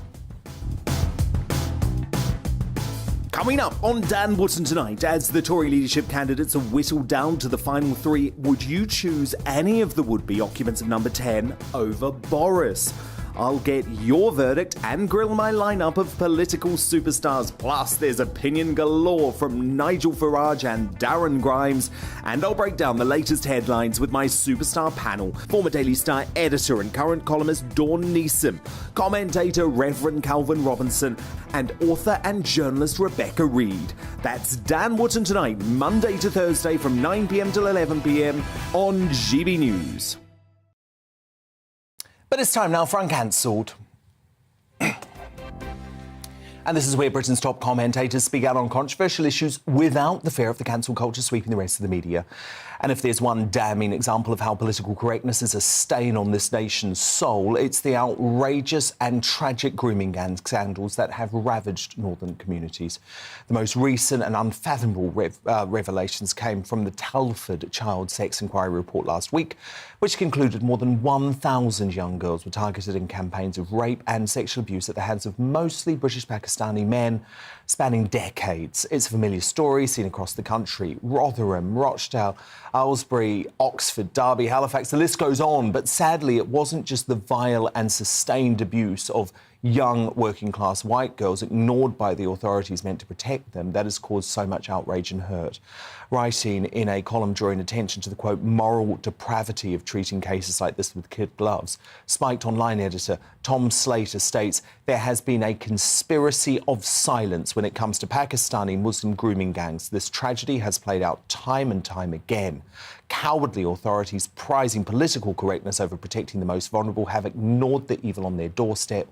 Coming up on Dan Wootton tonight, as the Tory leadership candidates are whittled down to the final three, would you choose any of the would-be occupants of number 10 over Boris? I'll get your verdict and grill my lineup of political superstars. Plus, there's opinion galore from Nigel Farage and Darren Grimes. And I'll break down the latest headlines with my superstar panel. Former Daily Star editor and current columnist Dawn Neeson, commentator Reverend Calvin Robinson, and author and journalist Rebecca Reed. That's Dan Wootton tonight, Monday to Thursday from 9 p.m. till 11 p.m. on GB News. But it's time now for Uncancelled. And this is where Britain's top commentators speak out on controversial issues without the fear of the cancel culture sweeping the rest of the media. And if there's one damning example of how political correctness is a stain on this nation's soul, it's the outrageous and tragic grooming gang scandals that have ravaged northern communities. The most recent and unfathomable revelations came from the Telford Child Sex Inquiry report last week, which concluded more than 1,000 young girls were targeted in campaigns of rape and sexual abuse at the hands of mostly British Pakistani men, spanning decades. It's a familiar story seen across the country. Rotherham, Rochdale, Aylesbury, Oxford, Derby, Halifax, the list goes on. But sadly, it wasn't just the vile and sustained abuse of young working-class white girls ignored by the authorities meant to protect them that has caused so much outrage and hurt. Writing in a column drawing attention to the, quote, moral depravity of treating cases like this with kid gloves, Spiked Online editor Tom Slater states there has been a conspiracy of silence when it comes to Pakistani Muslim grooming gangs. This tragedy has played out time and time again. Cowardly authorities prizing political correctness over protecting the most vulnerable have ignored the evil on their doorstep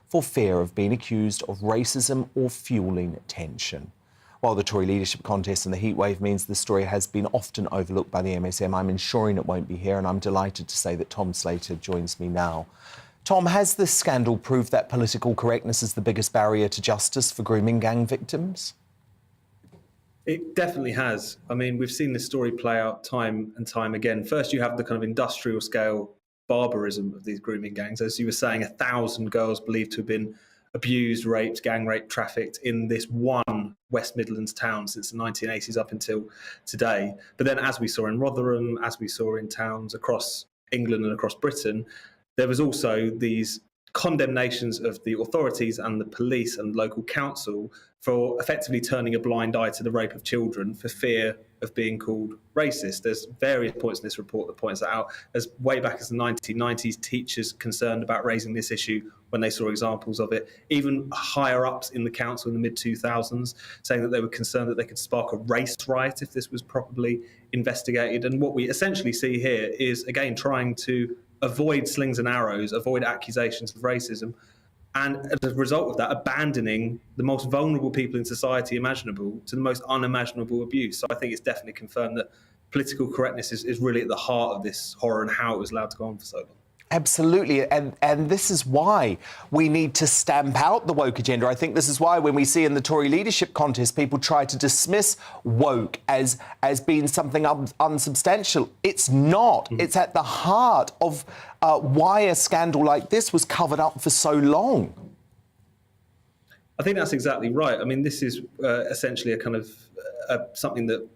for fear of being accused of racism or fueling tension. While the Tory leadership contest and the heatwave means the story has been often overlooked by the MSM, I'm ensuring it won't be here, and I'm delighted to say that Tom Slater joins me now. Tom, has this scandal proved that political correctness is the biggest barrier to justice for grooming gang victims? It definitely has. I mean, we've seen this story play out time and time again. First, you have the kind of industrial scale barbarism of these grooming gangs. As you were saying, 1,000 girls believed to have been abused, raped, gang raped, trafficked in this one West Midlands town since the 1980s up until today. But then, as we saw in Rotherham, as we saw in towns across England and across Britain, there was also these condemnations of the authorities and the police and local council for effectively turning a blind eye to the rape of children for fear of being called racist. There's various points in this report that points that out. As way back as the 1990s, teachers concerned about raising this issue when they saw examples of it. Even higher ups in the council in the mid-2000s saying that they were concerned that they could spark a race riot if this was properly investigated. And what we essentially see here is, again, trying to avoid slings and arrows, avoid accusations of racism, and as a result of that, abandoning the most vulnerable people in society imaginable to the most unimaginable abuse. So I think it's definitely confirmed that political correctness is really at the heart of this horror and how it was allowed to go on for so long. Absolutely, and this is why we need to stamp out the woke agenda. I think this is why when we see in the Tory leadership contest people try to dismiss woke as being something unsubstantial. It's not. It's at the heart of why a scandal like this was covered up for so long. I think that's exactly right. I mean, this is essentially a kind of something that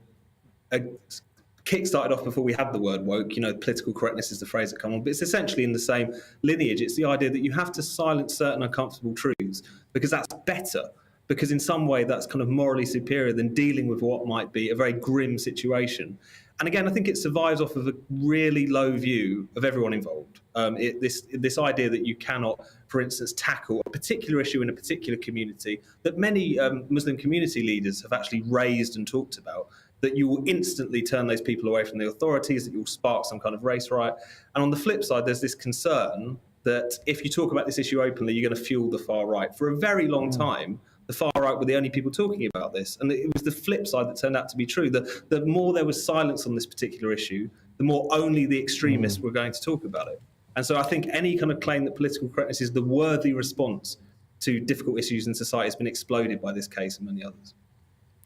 kick-started off before we had the word woke. You know, political correctness is the phrase that comes on, but it's essentially in the same lineage. It's the idea that you have to silence certain uncomfortable truths because that's better, because in some way that's kind of morally superior than dealing with what might be a very grim situation. And again, I think it survives off of a really low view of everyone involved. This idea that you cannot, for instance, tackle a particular issue in a particular community that many Muslim community leaders have actually raised and talked about, that you will instantly turn those people away from the authorities, that you will spark some kind of race riot. And on the flip side, there's this concern that if you talk about this issue openly, you're going to fuel the far right. For a very long time, the far right were the only people talking about this. And it was the flip side that turned out to be true. The more there was silence on this particular issue, the more only the extremists were going to talk about it. And so I think any kind of claim that political correctness is the worthy response to difficult issues in society has been exploded by this case and many others.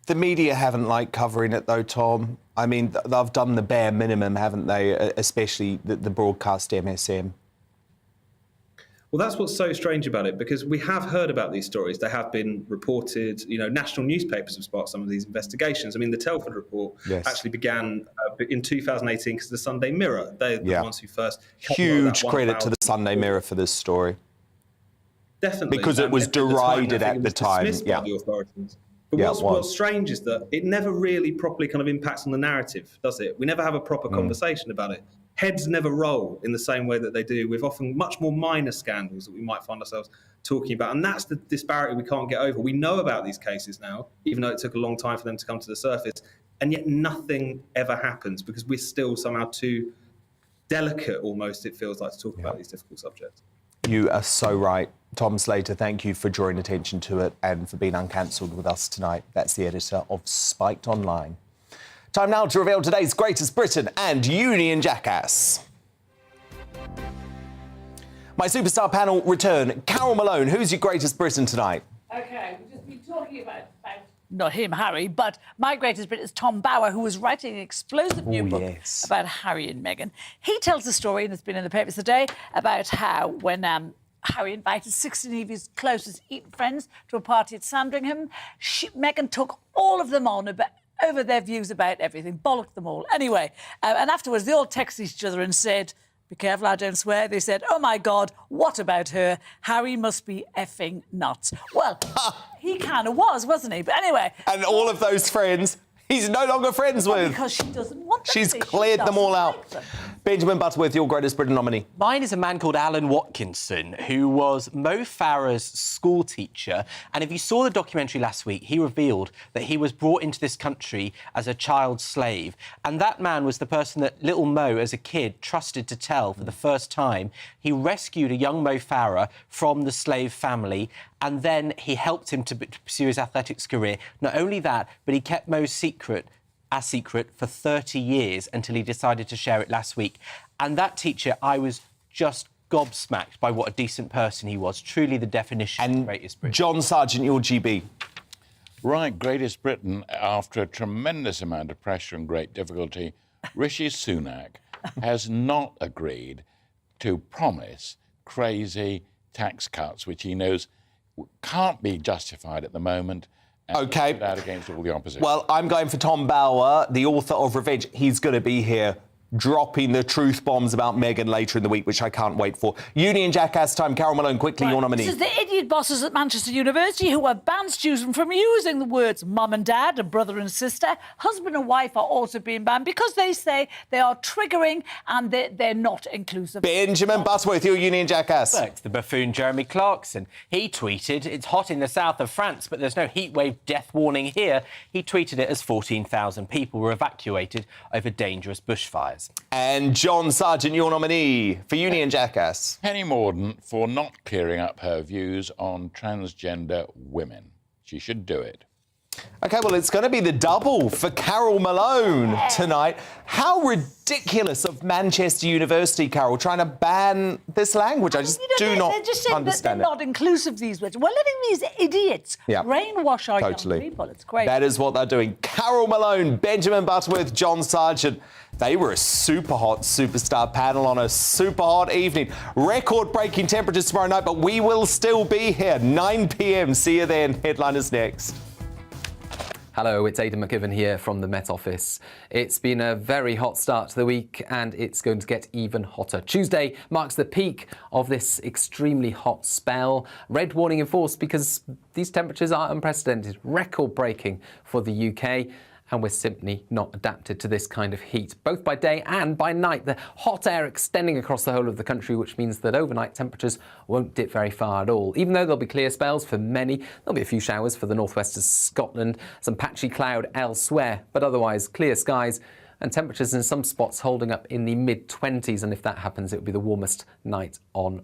The media haven't liked covering it, though, Tom. I mean, they've done the bare minimum, haven't they? Especially the broadcast MSM. Well, that's what's so strange about it, because we have heard about these stories. They have been reported. You know, national newspapers have sparked some of these investigations. I mean, the Telford report actually began in 2018 because of the Sunday Mirror. They're the ones who first... Huge credit to the Sunday Mirror for this story. Definitely. Because it was derided at the time. Dismissed by the authorities. But what's strange is that it never really properly kind of impacts on the narrative, does it? We never have a proper conversation about it. Heads never roll in the same way that they do with often much more minor scandals that we might find ourselves talking about. And that's the disparity we can't get over. We know about these cases now, even though it took a long time for them to come to the surface, and yet nothing ever happens because we're still somehow too delicate, almost, it feels like, to talk about these difficult subjects. You are so right. Tom Slater, thank you for drawing attention to it and for being uncancelled with us tonight. That's the editor of Spiked Online. Time now to reveal today's Greatest Britain and Union Jackass. My superstar panel return. Carol Malone, who's your Greatest Britain tonight? OK, we've just been talking about not him, Harry, but my Greatest Britain is Tom Bower, who was writing an explosive new book about Harry and Meghan. He tells the story, and it's been in the papers today, about how when Harry invited 16 of his closest Eton friends to a party at Sandringham, Meghan took all of them on over their views about everything, bollocked them all. Anyway, and afterwards they all texted each other and said, be careful, I don't swear. They said, oh, my God, what about her? Harry must be effing nuts. Well, he kind of was, wasn't he? But anyway... And all of those friends, he's no longer friends with. Because she doesn't want them. She's cleared them all out. Benjamin Butterworth, your Greatest Britain nominee. Mine is a man called Alan Watkinson, who was Mo Farah's school teacher. And if you saw the documentary last week, he revealed that he was brought into this country as a child slave. And that man was the person that little Mo, as a kid, trusted to tell for the first time. He rescued a young Mo Farah from the slave family, and then he helped him to pursue his athletics career. Not only that, but he kept Mo's secret for 30 years until he decided to share it last week. And that teacher, I was just gobsmacked by what a decent person he was. Truly the definition of Greatest Britain. John Sargent, your GB. Right, Greatest Britain, after a tremendous amount of pressure and great difficulty, Rishi Sunak has not agreed to promise crazy tax cuts, which he knows can't be justified at the moment. OK. Out against all the opposition. Well, I'm going for Tom Bower, the author of Revenge. He's going to be here dropping the truth bombs about Meghan later in the week, which I can't wait for. Union Jackass time. Carol Malone, quickly, your nominee. This is the idiot bosses at Manchester University who have banned students from using the words mum and dad and brother and sister. Husband and wife are also being banned because they say they are triggering and they're not inclusive. Benjamin Butterworth, your Union Jackass. It's the buffoon Jeremy Clarkson. He tweeted, it's hot in the south of France, but there's no heatwave death warning here. He tweeted it as 14,000 people were evacuated over dangerous bushfires. And John Sargent, your nominee for Union Jackass. Penny Mordaunt for not clearing up her views on transgender women. She should do it. OK, well, it's going to be the double for Carol Malone tonight. How ridiculous of Manchester University, Carol, trying to ban this language. I just do not They're just saying understand that they're not inclusive, these words. We're letting these idiots brainwash our young people. It's great. That is what they're doing. Carol Malone, Benjamin Butterworth, John Sargent. They were a super hot superstar panel on a super hot evening. Record-breaking temperatures tomorrow night, but we will still be here. 9 p.m. See you then. Headliners next. Hello, it's Aidan McGivern here from the Met Office. It's been a very hot start to the week and it's going to get even hotter. Tuesday marks the peak of this extremely hot spell. Red warning in force because these temperatures are unprecedented, record-breaking for the UK. And we're simply not adapted to this kind of heat, both by day and by night. The hot air extending across the whole of the country, which means that overnight temperatures won't dip very far at all. Even though there'll be clear spells for many, there'll be a few showers for the northwest of Scotland, some patchy cloud elsewhere, but otherwise clear skies and temperatures in some spots holding up in the mid-20s. And if that happens, it will be the warmest night on record.